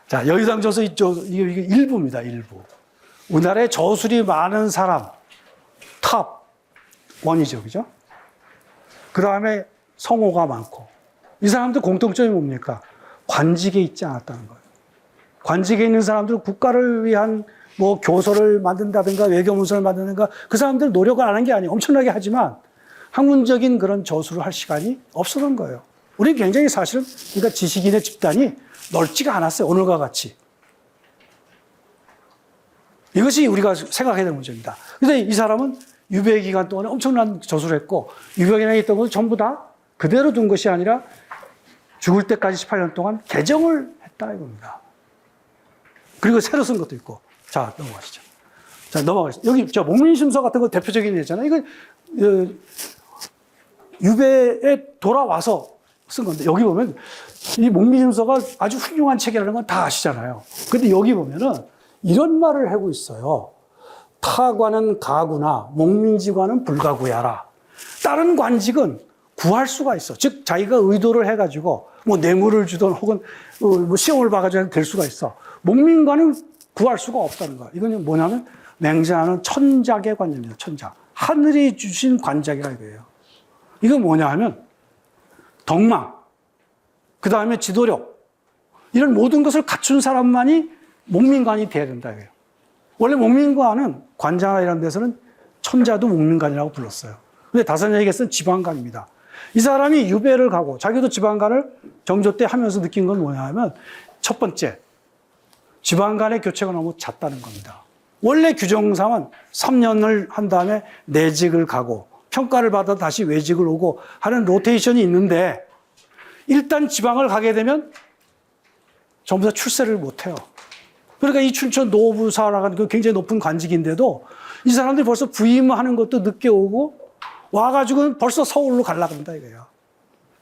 자, 여의당저서 이쪽, 이게 일부입니다. 일부. 우리나라에 저술이 많은 사람, 탑 원이죠. 그죠? 그 다음에 성호가 많고. 이 사람들 공통점이 뭡니까? 관직에 있지 않았다는 거예요. 관직에 있는 사람들은 국가를 위한 뭐 교서를 만든다든가 외교문서를 만드는가 그 사람들 노력을 안 한 게 아니에요. 엄청나게 하지만 학문적인 그런 저술을 할 시간이 없었던 거예요. 우리는 굉장히 사실은 그러니까 지식인의 집단이 넓지가 않았어요. 오늘과 같이. 이것이 우리가 생각해야 될 문제입니다. 그런데 이 사람은 유배 기간 동안에 엄청난 저술을 했고 유배 기간에 있던 것을 전부 다 그대로 둔 것이 아니라 죽을 때까지 18년 동안 개정을 했다 이겁니다. 그리고 새로 쓴 것도 있고. 자, 넘어가시죠. 자, 넘어가시죠. 여기 저 목민심서 같은 거 대표적인 예잖아요. 이거 유배에 돌아와서 쓴 건데 여기 보면 이 목민심서가 아주 훌륭한 책이라는 건 다 아시잖아요. 근데 여기 보면은 이런 말을 하고 있어요. 타관은 가구나 목민지관은 불가구야라. 다른 관직은 구할 수가 있어. 즉 자기가 의도를 해가지고 뭐 뇌물을 주든 혹은 뭐 시험을 봐가지고 될 수가 있어. 목민관은 구할 수가 없다는 거야. 이건 뭐냐면 맹자는 천작의 관념이에요. 천작. 하늘이 주신 관작이라 이거예요. 이건 뭐냐 하면 덕망, 그 다음에 지도력 이런 모든 것을 갖춘 사람만이 목민관이 돼야 된다 이거예요. 원래 목민관은 관장이라는 데서는 천자도 목민관이라고 불렀어요. 근데 다산에게서는 지방관입니다. 이 사람이 유배를 가고 자기도 지방간을 정조 때 하면서 느낀 건 뭐냐 하면 첫 번째, 지방간의 교체가 너무 잦다는 겁니다. 원래 규정상은 3년을 한 다음에 내직을 가고 평가를 받아 다시 외직을 오고 하는 로테이션이 있는데 일단 지방을 가게 되면 전부 다 출세를 못해요. 그러니까 이 춘천 노부사라는 그 굉장히 높은 관직인데도 이 사람들이 벌써 부임하는 것도 늦게 오고 와가지고는 벌써 서울로 가려고 한다 이거예요.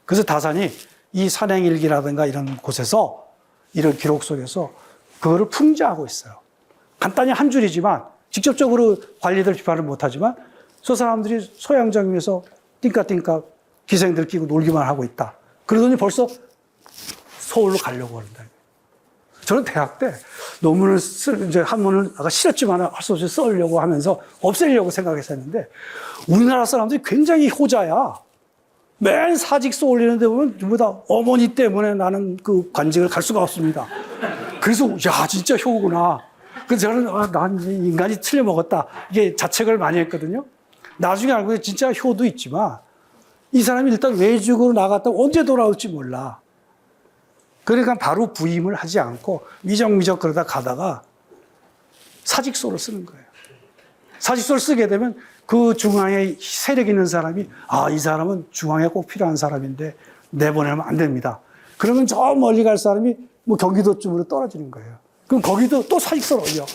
그래서 다산이 이 산행일기라든가 이런 곳에서 이런 기록 속에서 그거를 풍자하고 있어요. 간단히 한 줄이지만 직접적으로 관리들 비판을 못하지만 저 사람들이 소양장에서 띵까띵까 기생들 끼고 놀기만 하고 있다. 그러더니 벌써 서울로 가려고 한다. 저는 대학 때 논문을 이제 한문을 아까 싫었지만 할 수 없이 쓰려고 하면서 없애려고 생각했었는데 우리나라 사람들이 굉장히 효자야. 맨 사직 쏘올리는데 보면 전부 다 어머니 때문에 나는 그 관직을 갈 수가 없습니다. 그래서 야 진짜 효구나. 그래서 저는 난 인간이 틀려먹었다. 이게 자책을 많이 했거든요. 나중에 알고 보니 진짜 효도 있지만 이 사람이 일단 외직으로 나갔다 언제 돌아올지 몰라. 그러니까 바로 부임을 하지 않고 미적미적 그러다 가다가 사직서를 쓰는 거예요. 사직서를 쓰게 되면 그 중앙에 세력 있는 사람이 이 사람은 중앙에 꼭 필요한 사람인데 내보내면 안 됩니다. 그러면 저 멀리 갈 사람이 뭐 경기도쯤으로 떨어지는 거예요. 그럼 거기도 또 사직서를 올려.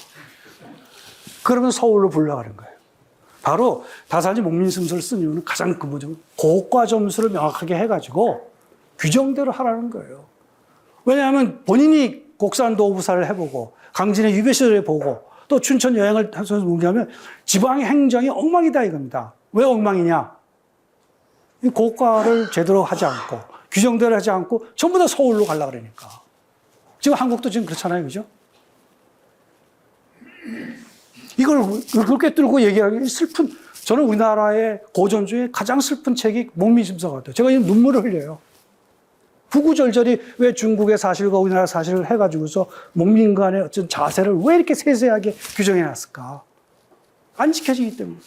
그러면 서울로 불러가는 거예요. 바로 다산이 목민심서를 쓴 이유는 가장 근본적으로 고과 점수를 명확하게 해가지고 규정대로 하라는 거예요. 왜냐하면 본인이 곡산도부사를 해보고 강진의 유배시를 해보고 또 춘천 여행을 해서 뭐냐면 지방의 행정이 엉망이다 이겁니다. 왜 엉망이냐? 이 고과를 제대로 하지 않고 규정대로 하지 않고 전부 다 서울로 가려고 그러니까. 지금 한국도 지금 그렇잖아요. 그죠? 이걸 그렇게 뚫고 얘기하기 슬픈, 저는 우리나라의 고전 중에 가장 슬픈 책이 목민심서 같아요. 제가 지금 눈물을 흘려요. 구구절절히 왜 중국의 사실과 우리나라 사실을 해가지고서 목민간의 어떤 자세를 왜 이렇게 세세하게 규정해 놨을까? 안 지켜지기 때문에.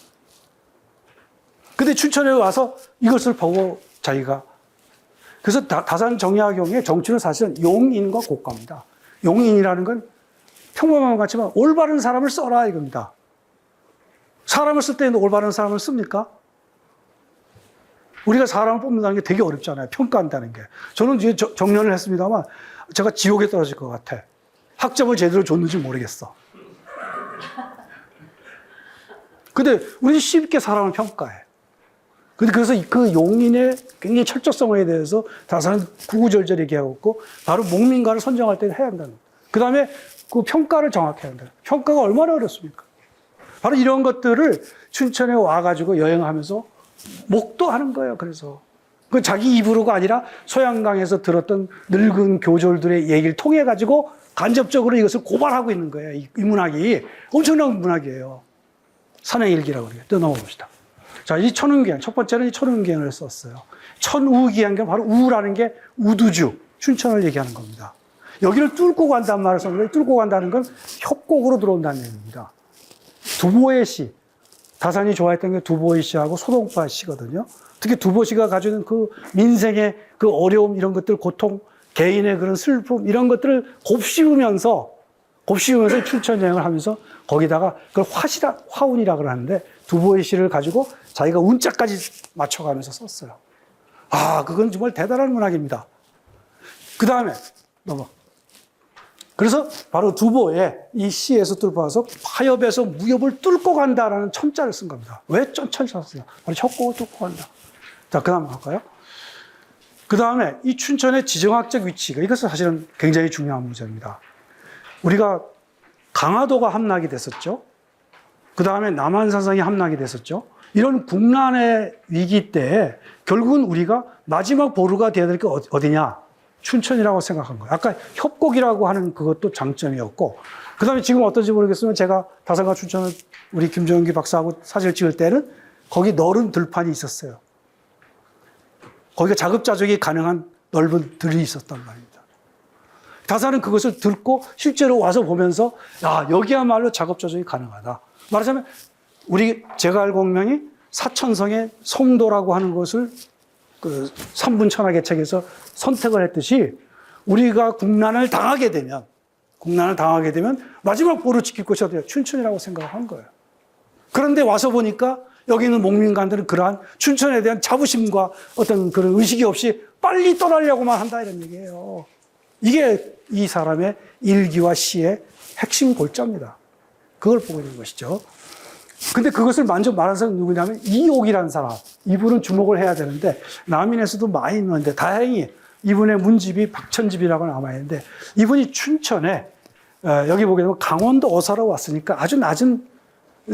근데 춘천에 와서 이것을 보고 자기가, 그래서 다산 정약용의 정치는 사실은 용인과 고가입니다. 용인이라는 건 평범한 것 같지만 올바른 사람을 써라 이겁니다. 사람을 쓸 때는 올바른 사람을 씁니까? 우리가 사람을 뽑는다는 게 되게 어렵잖아요. 평가한다는 게. 저는 이제 정년을 했습니다만 제가 지옥에 떨어질 것 같아. 학점을 제대로 줬는지 모르겠어. 근데 우리는 쉽게 사람을 평가해. 그래서 그 용인의 굉장히 철저성에 대해서 다산은 구구절절 얘기하고 있고 바로 목민가를 선정할 때 해야 한다는 거예요. 그 다음에 그 평가를 정확히 해야 한다. 평가가 얼마나 어렵습니까? 바로 이런 것들을 춘천에 와가지고 여행하면서 목도하는 거예요. 그래서 그 자기 입으로가 아니라 소양강에서 들었던 늙은 교졸들의 얘기를 통해 가지고 간접적으로 이것을 고발하고 있는 거예요. 이 문학이 엄청난 문학이에요. 산행일기라고 그래요. 또 넘어봅시다. 자, 이 천운기행 첫 번째는 이 천운기행을 썼어요. 천우기행 바로 우라는 게 우두주 춘천을 얘기하는 겁니다. 여기를 뚫고 간다는 말을 썼는데 뚫고 간다는 건 협곡으로 들어온다는 얘기입니다. 두보의 시, 다산이 좋아했던 게 두보의 시하고 소동파 시거든요. 특히 두보시가 가지고 있는 그 민생의 그 어려움 이런 것들, 고통, 개인의 그런 슬픔 이런 것들을 곱씹으면서 춘천 여행을 하면서 거기다가 그걸 화운이라고 하는데 두보의 시를 가지고 자기가 운자까지 맞춰가면서 썼어요. 그건 정말 대단한 문학입니다. 그 다음에 그래서 바로 두보의 이 시에서 뚫고 와서 파엽에서 무협을 뚫고 간다라는 천자를 쓴 겁니다. 왜 천자를 썼어요? 바로 협곡을 뚫고 간다. 자, 그 다음 할까요? 그 다음에 이 춘천의 지정학적 위치가 이것은 사실은 굉장히 중요한 문제입니다. 우리가 강화도가 함락이 됐었죠. 그 다음에 남한산성이 함락이 됐었죠. 이런 국난의 위기 때 결국은 우리가 마지막 보루가 되어야 될 게 어디냐? 춘천이라고 생각한 거예요. 아까 협곡이라고 하는 그것도 장점이었고, 그 다음에 지금 어떤지 모르겠으면 제가 다산과 춘천을 우리 김정기 박사하고 사진을 찍을 때는 거기 넓은 들판이 있었어요. 거기가 자급자족이 가능한 넓은 들이 있었단 말입니다. 다산은 그것을 듣고 실제로 와서 보면서 여기야말로 자급자족이 가능하다. 말하자면 제가 알고 분명히 사천성의 송도라고 하는 것을 그 3분 천하계책에서 선택을 했듯이 우리가 국난을 당하게 되면 마지막 보루 지킬 것이 어디야? 춘천이라고 생각한 거예요. 그런데 와서 보니까 여기 있는 목민관들은 그러한 춘천에 대한 자부심과 어떤 그런 의식이 없이 빨리 떠나려고만 한다 이런 얘기예요. 이게 이 사람의 일기와 시의 핵심 골자입니다. 그걸 보고 있는 것이죠. 근데 그것을 먼저 말한 사람은 누구냐면 이옥이라는 사람. 이분은 주목을 해야 되는데 남인에서도 많이 있는데 다행히 이분의 문집이 박천집이라고 남아있는데 이분이 춘천에 여기 보게 되면 강원도 어사로 왔으니까 아주 낮은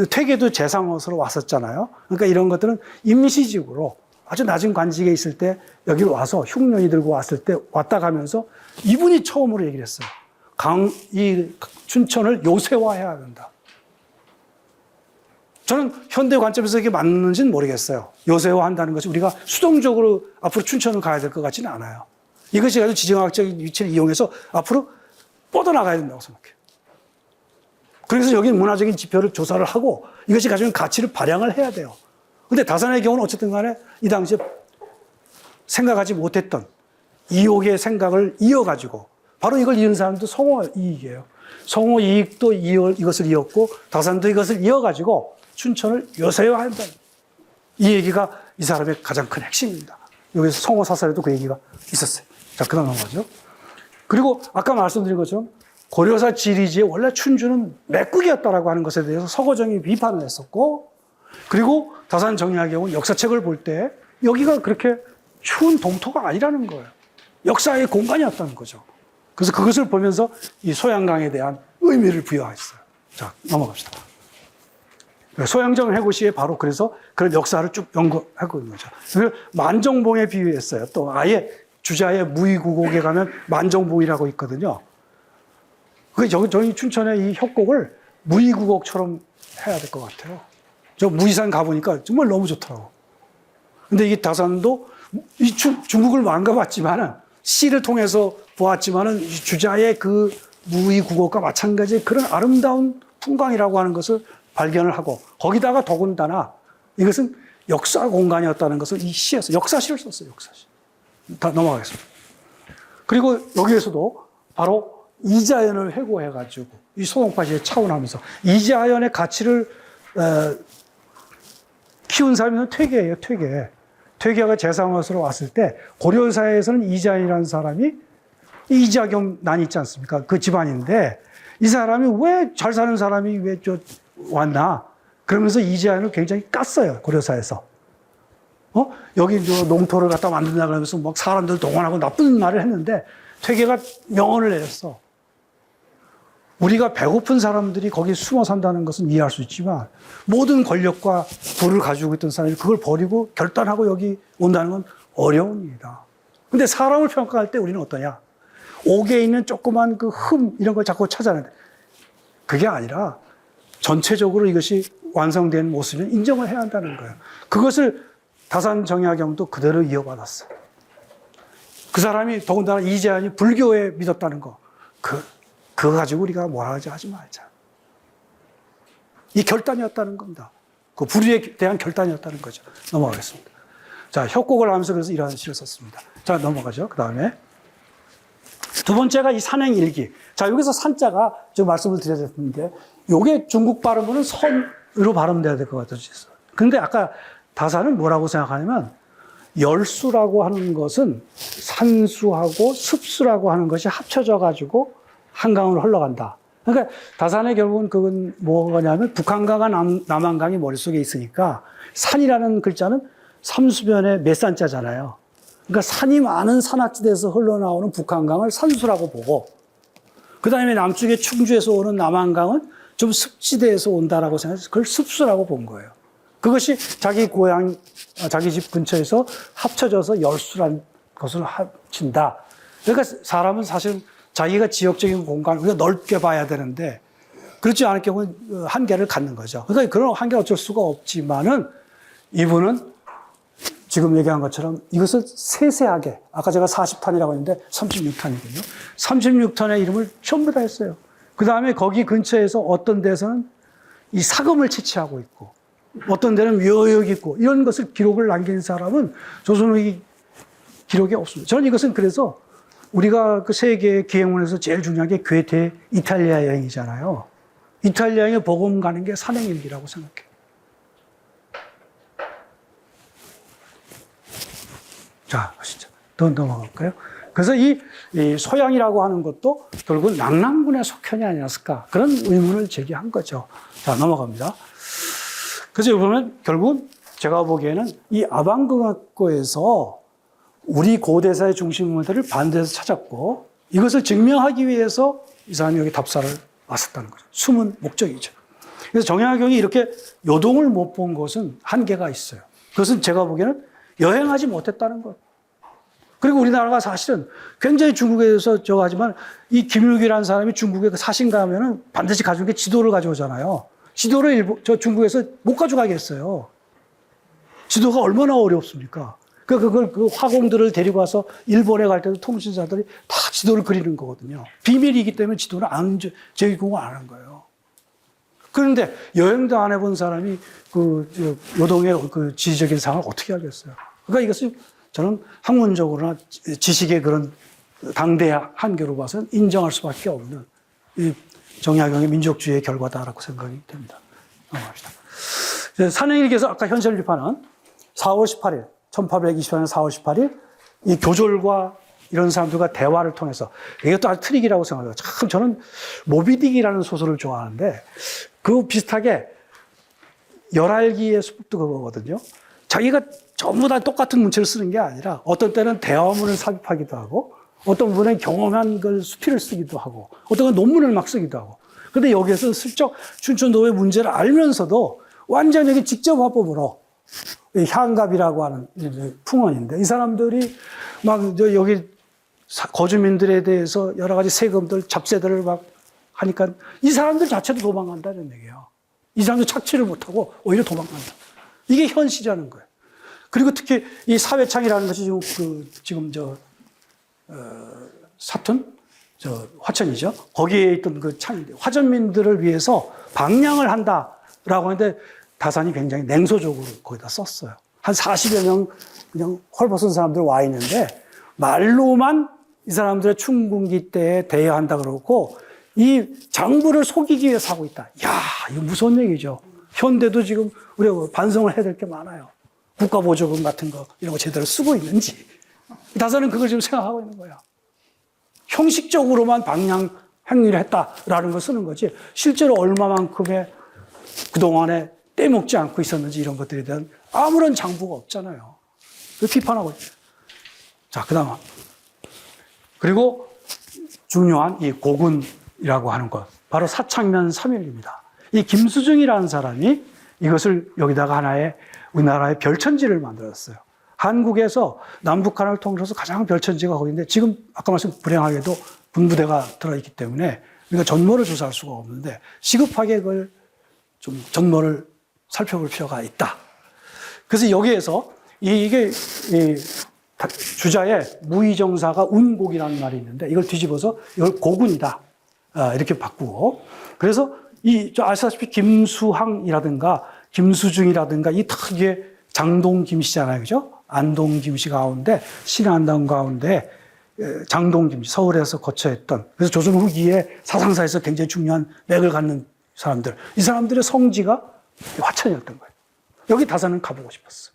퇴계도 재상어사로 왔었잖아요. 그러니까 이런 것들은 임시직으로 아주 낮은 관직에 있을 때 여기 와서 흉년이 들고 왔을 때 왔다 가면서 이분이 처음으로 얘기를 했어요. 이 춘천을 요새화해야 된다. 저는 현대 관점에서 이게 맞는지는 모르겠어요. 요새화한다는 것이 우리가 수동적으로 앞으로 춘천을 가야 될 것 같지는 않아요. 이것이 아주 지정학적인 위치를 이용해서 앞으로 뻗어나가야 된다고 생각해요. 그래서 여기 문화적인 지표를 조사를 하고 이것이 가지고 있는 가치를 발양을 해야 돼요. 근데 다산의 경우는 어쨌든 간에 이 당시에 생각하지 못했던 이옥의 생각을 이어가지고 바로 이걸 이은 사람도 성호이익이에요. 성호이익도 이것을 이었고 다산도 이것을 이어가지고 춘천을 요새화한다. 이 얘기가 이 사람의 가장 큰 핵심입니다. 여기서 성호사설에도 그 얘기가 있었어요. 자, 그 다음 넘어가죠. 그리고 아까 말씀드린 것처럼 고려사 지리지에 원래 춘주는 맥국이었다라고 하는 것에 대해서 서거정이 비판을 했었고, 그리고 다산 정리학의 경우 역사책을 볼 때 여기가 그렇게 추운 동토가 아니라는 거예요. 역사의 공간이었다는 거죠. 그래서 그것을 보면서 이 소양강에 대한 의미를 부여했어요. 자, 넘어갑시다. 소양정 해고시에 바로 그래서 그런 역사를 쭉 연구하고 있는 거죠. 그걸 만정봉에 비유했어요. 또 아예 주자의 무의구곡에 가면 만정봉이라고 있거든요. 저희 춘천의 이 협곡을 무의구곡처럼 해야 될 것 같아요. 저 무의산 가보니까 정말 너무 좋더라고. 근데 이 다산도 이 중국을 안 가봤지만은 시를 통해서 보았지만은 이 주자의 그 무의구곡과 마찬가지의 그런 아름다운 풍광이라고 하는 것을 발견을 하고 거기다가 더군다나 이것은 역사 공간이었다는 것을 이 시에서 역사시를 썼어요. 역사시. 다 넘어가겠습니다. 그리고 여기에서도 바로 이자연을 회고해가지고 이 소동파시에 차원하면서 이자연의 가치를 키운 사람이 퇴계예요. 퇴계. 퇴계가 재상어스로 왔을 때 고려사에서는 이자연이라는 사람이 이자겸난이 있지 않습니까? 그 집안인데 이 사람이 왜 잘 사는 사람이 왜 왔나? 그러면서 이자연을 굉장히 깠어요. 고려사에서. 여기 농토를 갖다 만든다 그러면서 막 사람들 동원하고 나쁜 말을 했는데 퇴계가 명언을 내렸어. 우리가 배고픈 사람들이 거기 숨어 산다는 것은 이해할 수 있지만 모든 권력과 부를 가지고 있던 사람이 그걸 버리고 결단하고 여기 온다는 건 어려운 일이다. 근데 사람을 평가할 때 우리는 어떠냐? 옥에 있는 조그만 그 흠 이런 걸 자꾸 찾아내는데 그게 아니라 전체적으로 이것이 완성된 모습을 인정을 해야 한다는 거예요. 그것을 다산 정약용도 그대로 이어받았어요. 그 사람이 더군다나 이재한이 불교에 믿었다는 거. 그거 가지고 우리가 뭐라 하지 말자. 이 결단이었다는 겁니다. 그 불의에 대한 결단이었다는 거죠. 넘어가겠습니다. 자, 협곡을 하면서 그래서 이러한 시를 썼습니다. 자, 넘어가죠. 그 다음에. 두 번째가 이 산행일기. 자, 여기서 산자가 지금 말씀을 드려야 되는데, 요게 중국 발음으로는 선으로 발음돼야 될 것 같아요. 근데 아까 다산은 뭐라고 생각하냐면, 열수라고 하는 것은 산수하고 습수라고 하는 것이 합쳐져가지고 한강으로 흘러간다. 그러니까 다산의 결국은 그건 뭐냐면 북한강과 남한강이 머릿속에 있으니까 산이라는 글자는 삼수변의 몇산자잖아요. 그러니까 산이 많은 산악지대에서 흘러나오는 북한강을 산수라고 보고 그 다음에 남쪽에 충주에서 오는 남한강은 좀 습지대에서 온다라고 생각해서 그걸 습수라고 본 거예요. 그것이 자기 고향, 자기 집 근처에서 합쳐져서 열수란 것을 합친다. 그러니까 사람은 사실 자기가 지역적인 공간을 우리가 넓게 봐야 되는데 그렇지 않을 경우는 한계를 갖는 거죠. 그러니까 그런 한계 어쩔 수가 없지만은 이분은 지금 얘기한 것처럼 이것을 세세하게 아까 제가 40탄이라고 했는데 36탄이거든요. 36탄의 이름을 전부 다 했어요. 그 다음에 거기 근처에서 어떤 데서는 이 사금을 채취하고 있고 어떤 데는 묘역이 있고 이런 것을 기록을 남긴 사람은 조선의 기록이 없습니다. 저는 이것은 그래서 우리가 그 세계 기행문에서 제일 중요한 게 괴테 이탈리아 여행이잖아요. 이탈리아 여행에 복음 가는 게 산행일기라고 생각해요. 자, 보시죠. 더 넘어갈까요? 그래서 이 소양이라고 하는 것도 결국은 낙랑군의 속현이 아니었을까 그런 의문을 제기한 거죠. 자, 넘어갑니다. 그래서 보면 결국은 제가 보기에는 이 아방궁학교에서 우리 고대사의 중심물들을 반대해서 찾았고 이것을 증명하기 위해서 이 사람이 여기 답사를 왔었다는 거죠. 숨은 목적이죠. 그래서 정약용이 이렇게 요동을 못 본 것은 한계가 있어요. 그것은 제가 보기에는 여행하지 못했다는 것. 그리고 우리나라가 사실은 굉장히 중국에 대해서 저거 하지만 이 김일기라는 사람이 중국에 사신 가면은 반드시 가져온 게 지도를 가져오잖아요. 지도를 중국에서 못 가져가겠어요. 지도가 얼마나 어렵습니까? 그 화공들을 데리고 와서 일본에 갈 때도 통신사들이 다 지도를 그리는 거거든요. 비밀이기 때문에 지도를 제공을 안 한 거예요. 그런데 여행도 안 해본 사람이 요동의 그 지리적인 상황을 어떻게 알겠어요? 그러니까 이것을 저는 학문적으로나 지식의 그런 당대 한계로 봐서는 인정할 수밖에 없는 이 정약용의 민족주의의 결과다라고 생각이 됩니다. 넘어갑시다. 산행일기에서 아까 현실비판은 4월 18일, 1824년 4월 18일 이 교졸과 이런 사람들과 대화를 통해서 이것도 아주 트릭이라고 생각해요. 참 저는 모비딕이라는 소설을 좋아하는데 그 비슷하게 열알기의 수법도 그거거든요. 자기가 전부 다 똑같은 문체를 쓰는 게 아니라 어떤 때는 대화문을 삽입하기도 하고 어떤 부분은 경험한 걸 수필을 쓰기도 하고 어떤 건 논문을 막 쓰기도 하고 그런데 여기에서 슬쩍 춘천도의 문제를 알면서도 완전히 여기 직접 화법으로 향갑이라고 하는 풍언인데 이 사람들이 막 여기 거주민들에 대해서 여러 가지 세금들, 잡세들을 막 하니까 이 사람들 자체도 도망간다는 얘기예요. 이 사람들 착취를 못하고 오히려 도망간다. 이게 현실이라는 거예요. 그리고 특히 이 사회창이라는 것이 지금 사툰? 화천이죠. 거기에 있던 그 창인데 화전민들을 위해서 방량을 한다라고 하는데 다산이 굉장히 냉소적으로 거기다 썼어요. 한 40여 명 그냥 헐벗은 사람들 와 있는데 말로만 이 사람들의 춘궁기 때에 대여한다 그러고 이 장부를 속이기 위해서 하고 있다. 이야, 이거 무서운 얘기죠. 현대도 지금 우리가 반성을 해야 될 게 많아요. 국가보조금 같은 거 이런 거 제대로 쓰고 있는지. 다산은 그걸 지금 생각하고 있는 거야. 형식적으로만 방량 행위를 했다라는 걸 쓰는 거지 실제로 얼마만큼의 그동안에 떼먹지 않고 있었는지 이런 것들에 대한 아무런 장부가 없잖아요. 비판하고 있죠. 자, 그 다음. 그리고 중요한 이 고군이라고 하는 것. 바로 사창면 3일입니다. 이 김수중이라는 사람이 이것을 여기다가 하나의 우리나라의 별천지를 만들었어요. 한국에서 남북한을 통틀어서 가장 별천지가 거기인데 지금 아까 말씀 불행하게도 군부대가 들어있기 때문에 우리가 전모를 조사할 수가 없는데 시급하게 그걸 좀 전모를 살펴볼 필요가 있다. 그래서 여기에서 이게 주자에 무의정사가 운곡이라는 말이 있는데 이걸 뒤집어서 이걸 고군이다. 이렇게 바꾸고. 그래서 아시다시피 김수항이라든가 김수중이라든가 이 특유의 장동 김씨잖아요. 그죠? 안동 김씨 가운데, 신안동 가운데 장동 김씨, 서울에서 거처했던, 그래서 조선 후기에 사상사에서 굉장히 중요한 맥을 갖는 사람들. 이 사람들의 성지가 화천이었던 거예요. 여기 다산은 가보고 싶었어요.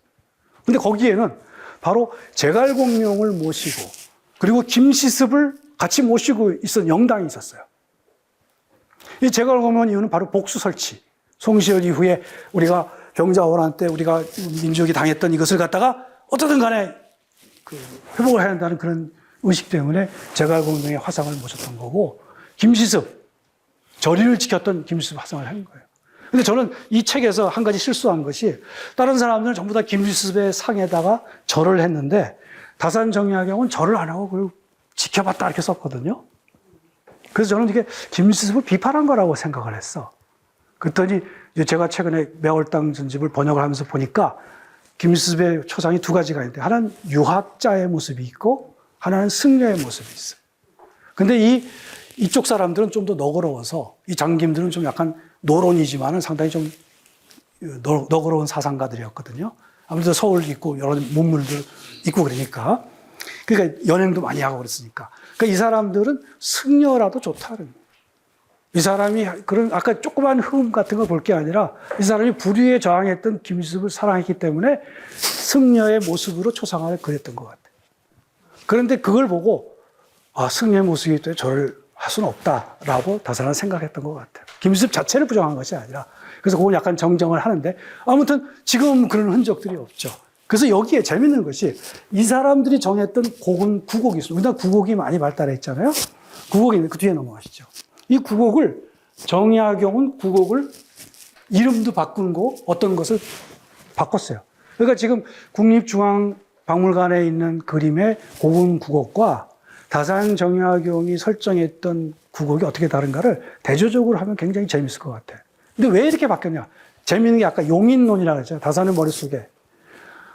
근데 거기에는 바로 제갈공명을 모시고 그리고 김시습을 같이 모시고 있었던 영당이 있었어요. 이 제갈공명 이유는 바로 복수 설치. 송시열 이후에 우리가 병자호란 때 우리가 민족이 당했던 이것을 갖다가 어떻든 간에 회복을 해야 한다는 그런 의식 때문에 제갈공명의 화상을 모셨던 거고 김시습, 절의를 지켰던 김시습 화상을 한 거예요. 근데 저는 이 책에서 한 가지 실수한 것이 다른 사람들은 전부 다 김시습의 상에다가 절을 했는데 다산 정약용은 절을 안 하고 그걸 지켜봤다 이렇게 썼거든요. 그래서 저는 이게 김시습을 비판한 거라고 생각을 했어. 그랬더니 제가 최근에 매월당 전집을 번역을 하면서 보니까 김시습의 초상이 두 가지가 있는데 하나는 유학자의 모습이 있고 하나는 승려의 모습이 있어요. 근데 이쪽 사람들은 좀 더 너그러워서 이 장김들은 좀 약간 노론이지만은 상당히 좀 너그러운 사상가들이었거든요. 아무래도 서울 있고 여러 문물들 있고 그러니까. 그러니까 연행도 많이 하고 그랬으니까. 그러니까 이 사람들은 승려라도 좋다는. 이 사람이 그런 아까 조그만 흠 같은 거 볼 게 아니라 이 사람이 불의에 저항했던 김유습을 사랑했기 때문에 승려의 모습으로 초상화를 그렸던 것 같아요. 그런데 그걸 보고 승려의 모습이기 때문에 저를 할 수는 없다라고 다사는 생각했던 것 같아요. 김유습 자체를 부정한 것이 아니라. 그래서 그건 약간 정정을 하는데 아무튼 지금 그런 흔적들이 없죠. 그래서 여기에 재밌는 것이 이 사람들이 정했던 곡은 구곡이 있습니다. 우리나라 구곡이 많이 발달했잖아요. 구곡이 있는데 그 뒤에 넘어가시죠. 이 구곡을 정약용은 구곡을 이름도 바꾸는 거 어떤 것을 바꿨어요. 그러니까 지금 국립중앙박물관에 있는 그림의 고군 구곡과 다산 정약용이 설정했던 구곡이 어떻게 다른가를 대조적으로 하면 굉장히 재밌을 것 같아요. 근데 왜 이렇게 바뀌었냐? 재밌는 게 아까 용인론이라고 했잖아요. 다산의 머릿속에.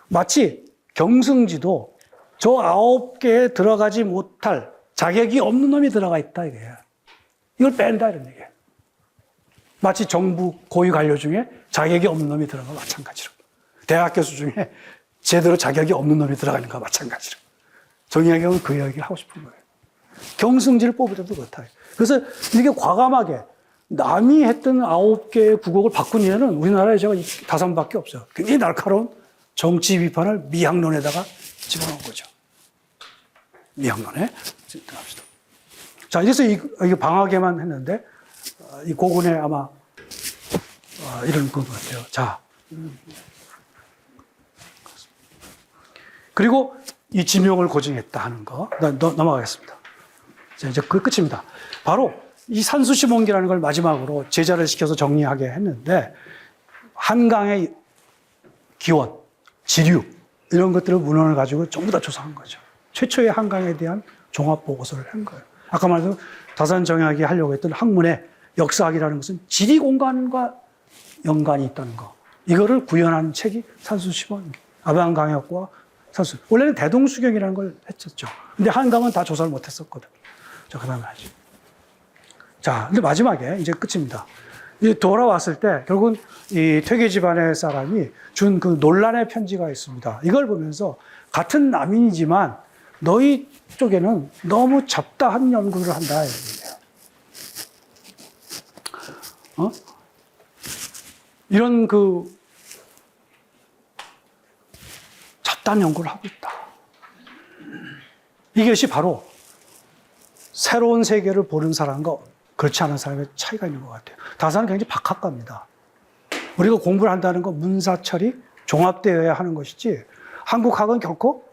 마치 경승지도 저 9개에 들어가지 못할 자격이 없는 놈이 들어가 있다 이거예요. 이걸 뺀다 이런 얘기예요. 마치 정부 고위 관료 중에 자격이 없는 놈이 들어간 거 마찬가지로. 대학 교수 중에 제대로 자격이 없는 놈이 들어가는 거 마찬가지로. 정약용은 그 이야기를 하고 싶은 거예요. 경승지를 뽑으려도 그렇다. 그래서 이게 과감하게 남이 했던 9개의 구곡을 바꾼 예는 우리나라에 제가 다산밖에 없어요. 굉장히 날카로운 정치 비판을 미학론에다가 집어넣은 거죠. 미학론에 들어갑시다. 자, 이래서 이거 방학에만 했는데 이 고군에 아마 이런 것 같아요. 자, 그리고 이 지명을 고증했다 하는 거 넘어가겠습니다. 자, 이제 그 끝입니다. 바로 이 산수시몬기라는 걸 마지막으로 제자를 시켜서 정리하게 했는데 한강의 기원, 지류 이런 것들을 문헌을 가지고 전부 다 조사한 거죠. 최초의 한강에 대한 종합 보고서를 한 거예요. 아까 말했던 다산 정약이 하려고 했던 학문의 역사학이라는 것은 지리 공간과 연관이 있다는 거. 이거를 구현한 책이 산수시몬기, 아방강역과 산수. 원래는 대동수경이라는 걸 했었죠. 근데 한강은 다 조사를 못 했었거든. 자, 그 다음에 하죠. 자, 근데 마지막에 이제 끝입니다. 이제 돌아왔을 때 결국은 이 퇴계 집안의 사람이 준 그 논란의 편지가 있습니다. 이걸 보면서 같은 남인이지만 너희 쪽에는 너무 잡다한 연구를 한다. 이런 그 잡다한 연구를 하고 있다. 이것이 바로 새로운 세계를 보는 사람과 그렇지 않은 사람의 차이가 있는 것 같아요. 다산은 굉장히 박학가입니다. 우리가 공부를 한다는 건 문사철이 종합되어야 하는 것이지 한국학은 결코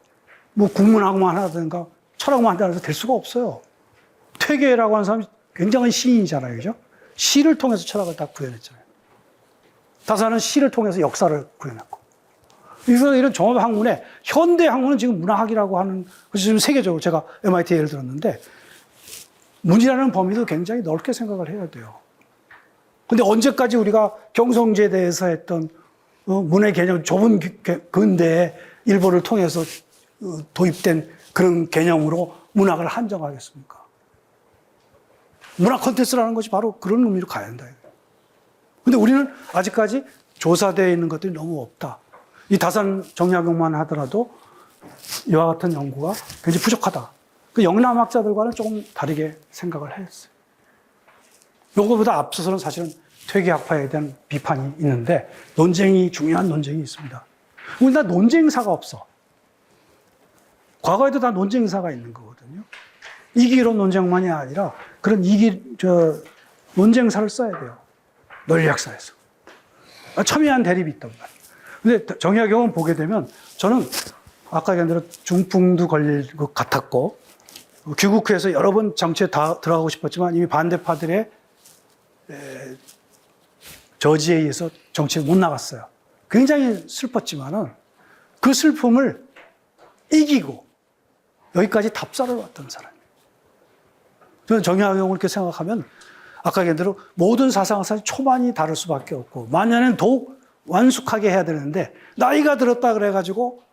뭐 국문학만 하든가 철학만 한다고 해서 될 수가 없어요. 퇴계라고 하는 사람이 굉장한 시인이잖아요. 그죠? 시를 통해서 철학을 다 구현했잖아요. 다산은 시를 통해서 역사를 구현했고. 그래서 이런 종합학문에 현대 학문은 지금 문화학이라고 하는 것이 지금 세계적으로 제가 MIT 예를 들었는데 문이라는 범위도 굉장히 넓게 생각을 해야 돼요. 근데 언제까지 우리가 경성제에 대해서 했던 문의 개념, 좁은 근대에 일본을 통해서 도입된 그런 개념으로 문학을 한정하겠습니까? 문학 콘텐츠라는 것이 바로 그런 의미로 가야 한다. 근데 우리는 아직까지 조사되어 있는 것들이 너무 없다. 이 다산 정약용만 하더라도 이와 같은 연구가 굉장히 부족하다. 그 영남학자들과는 조금 다르게 생각을 했어요. 요거보다 앞서서는 사실은 퇴계학파에 대한 비판이 있는데 중요한 논쟁이 있습니다. 우리나라 논쟁사가 없어. 과거에도 다 논쟁사가 있는 거거든요. 이기로 논쟁만이 아니라 그런 논쟁사를 써야 돼요. 논리학사에서. 첨예한 대립이 있단 말이에요. 근데 정약용은 보게 되면 저는 아까 얘기한 대로 중풍도 걸릴 것 같았고 귀국해서 여러 번 정치에 다 들어가고 싶었지만 이미 반대파들의 저지에 의해서 정치에 못 나갔어요. 굉장히 슬펐지만은 그 슬픔을 이기고 여기까지 답사를 왔던 사람이에요. 저는 정약용을 이렇게 생각하면 아까 얘기한 대로 모든 사상사는 초반이 다를 수밖에 없고 만년엔 더욱 완숙하게 해야 되는데 나이가 들었다 그래가지고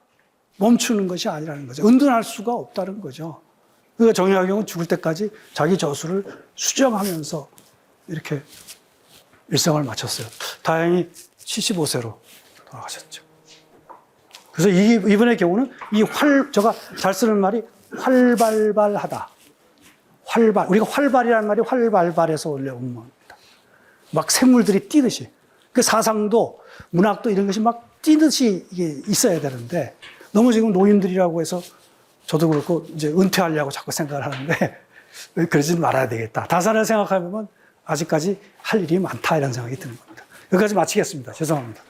멈추는 것이 아니라는 거죠. 은둔할 수가 없다는 거죠. 그러니까 정약용은 죽을 때까지 자기 저술을 수정하면서 이렇게 일생을 마쳤어요. 다행히 75세로 돌아가셨죠. 그래서 이번의 경우는 제가 잘 쓰는 말이 활발발하다. 우리가 활발이라는 말이 활발발에서 올라온 겁니다. 막 생물들이 뛰듯이. 그 사상도 문학도 이런 것이 막 뛰듯이 이게 있어야 되는데 너무 지금 노인들이라고 해서 저도 그렇고 이제 은퇴하려고 자꾸 생각을 하는데 그러지 말아야 되겠다. 다산을 생각하면 아직까지 할 일이 많다 이런 생각이 드는 겁니다. 여기까지 마치겠습니다. 죄송합니다.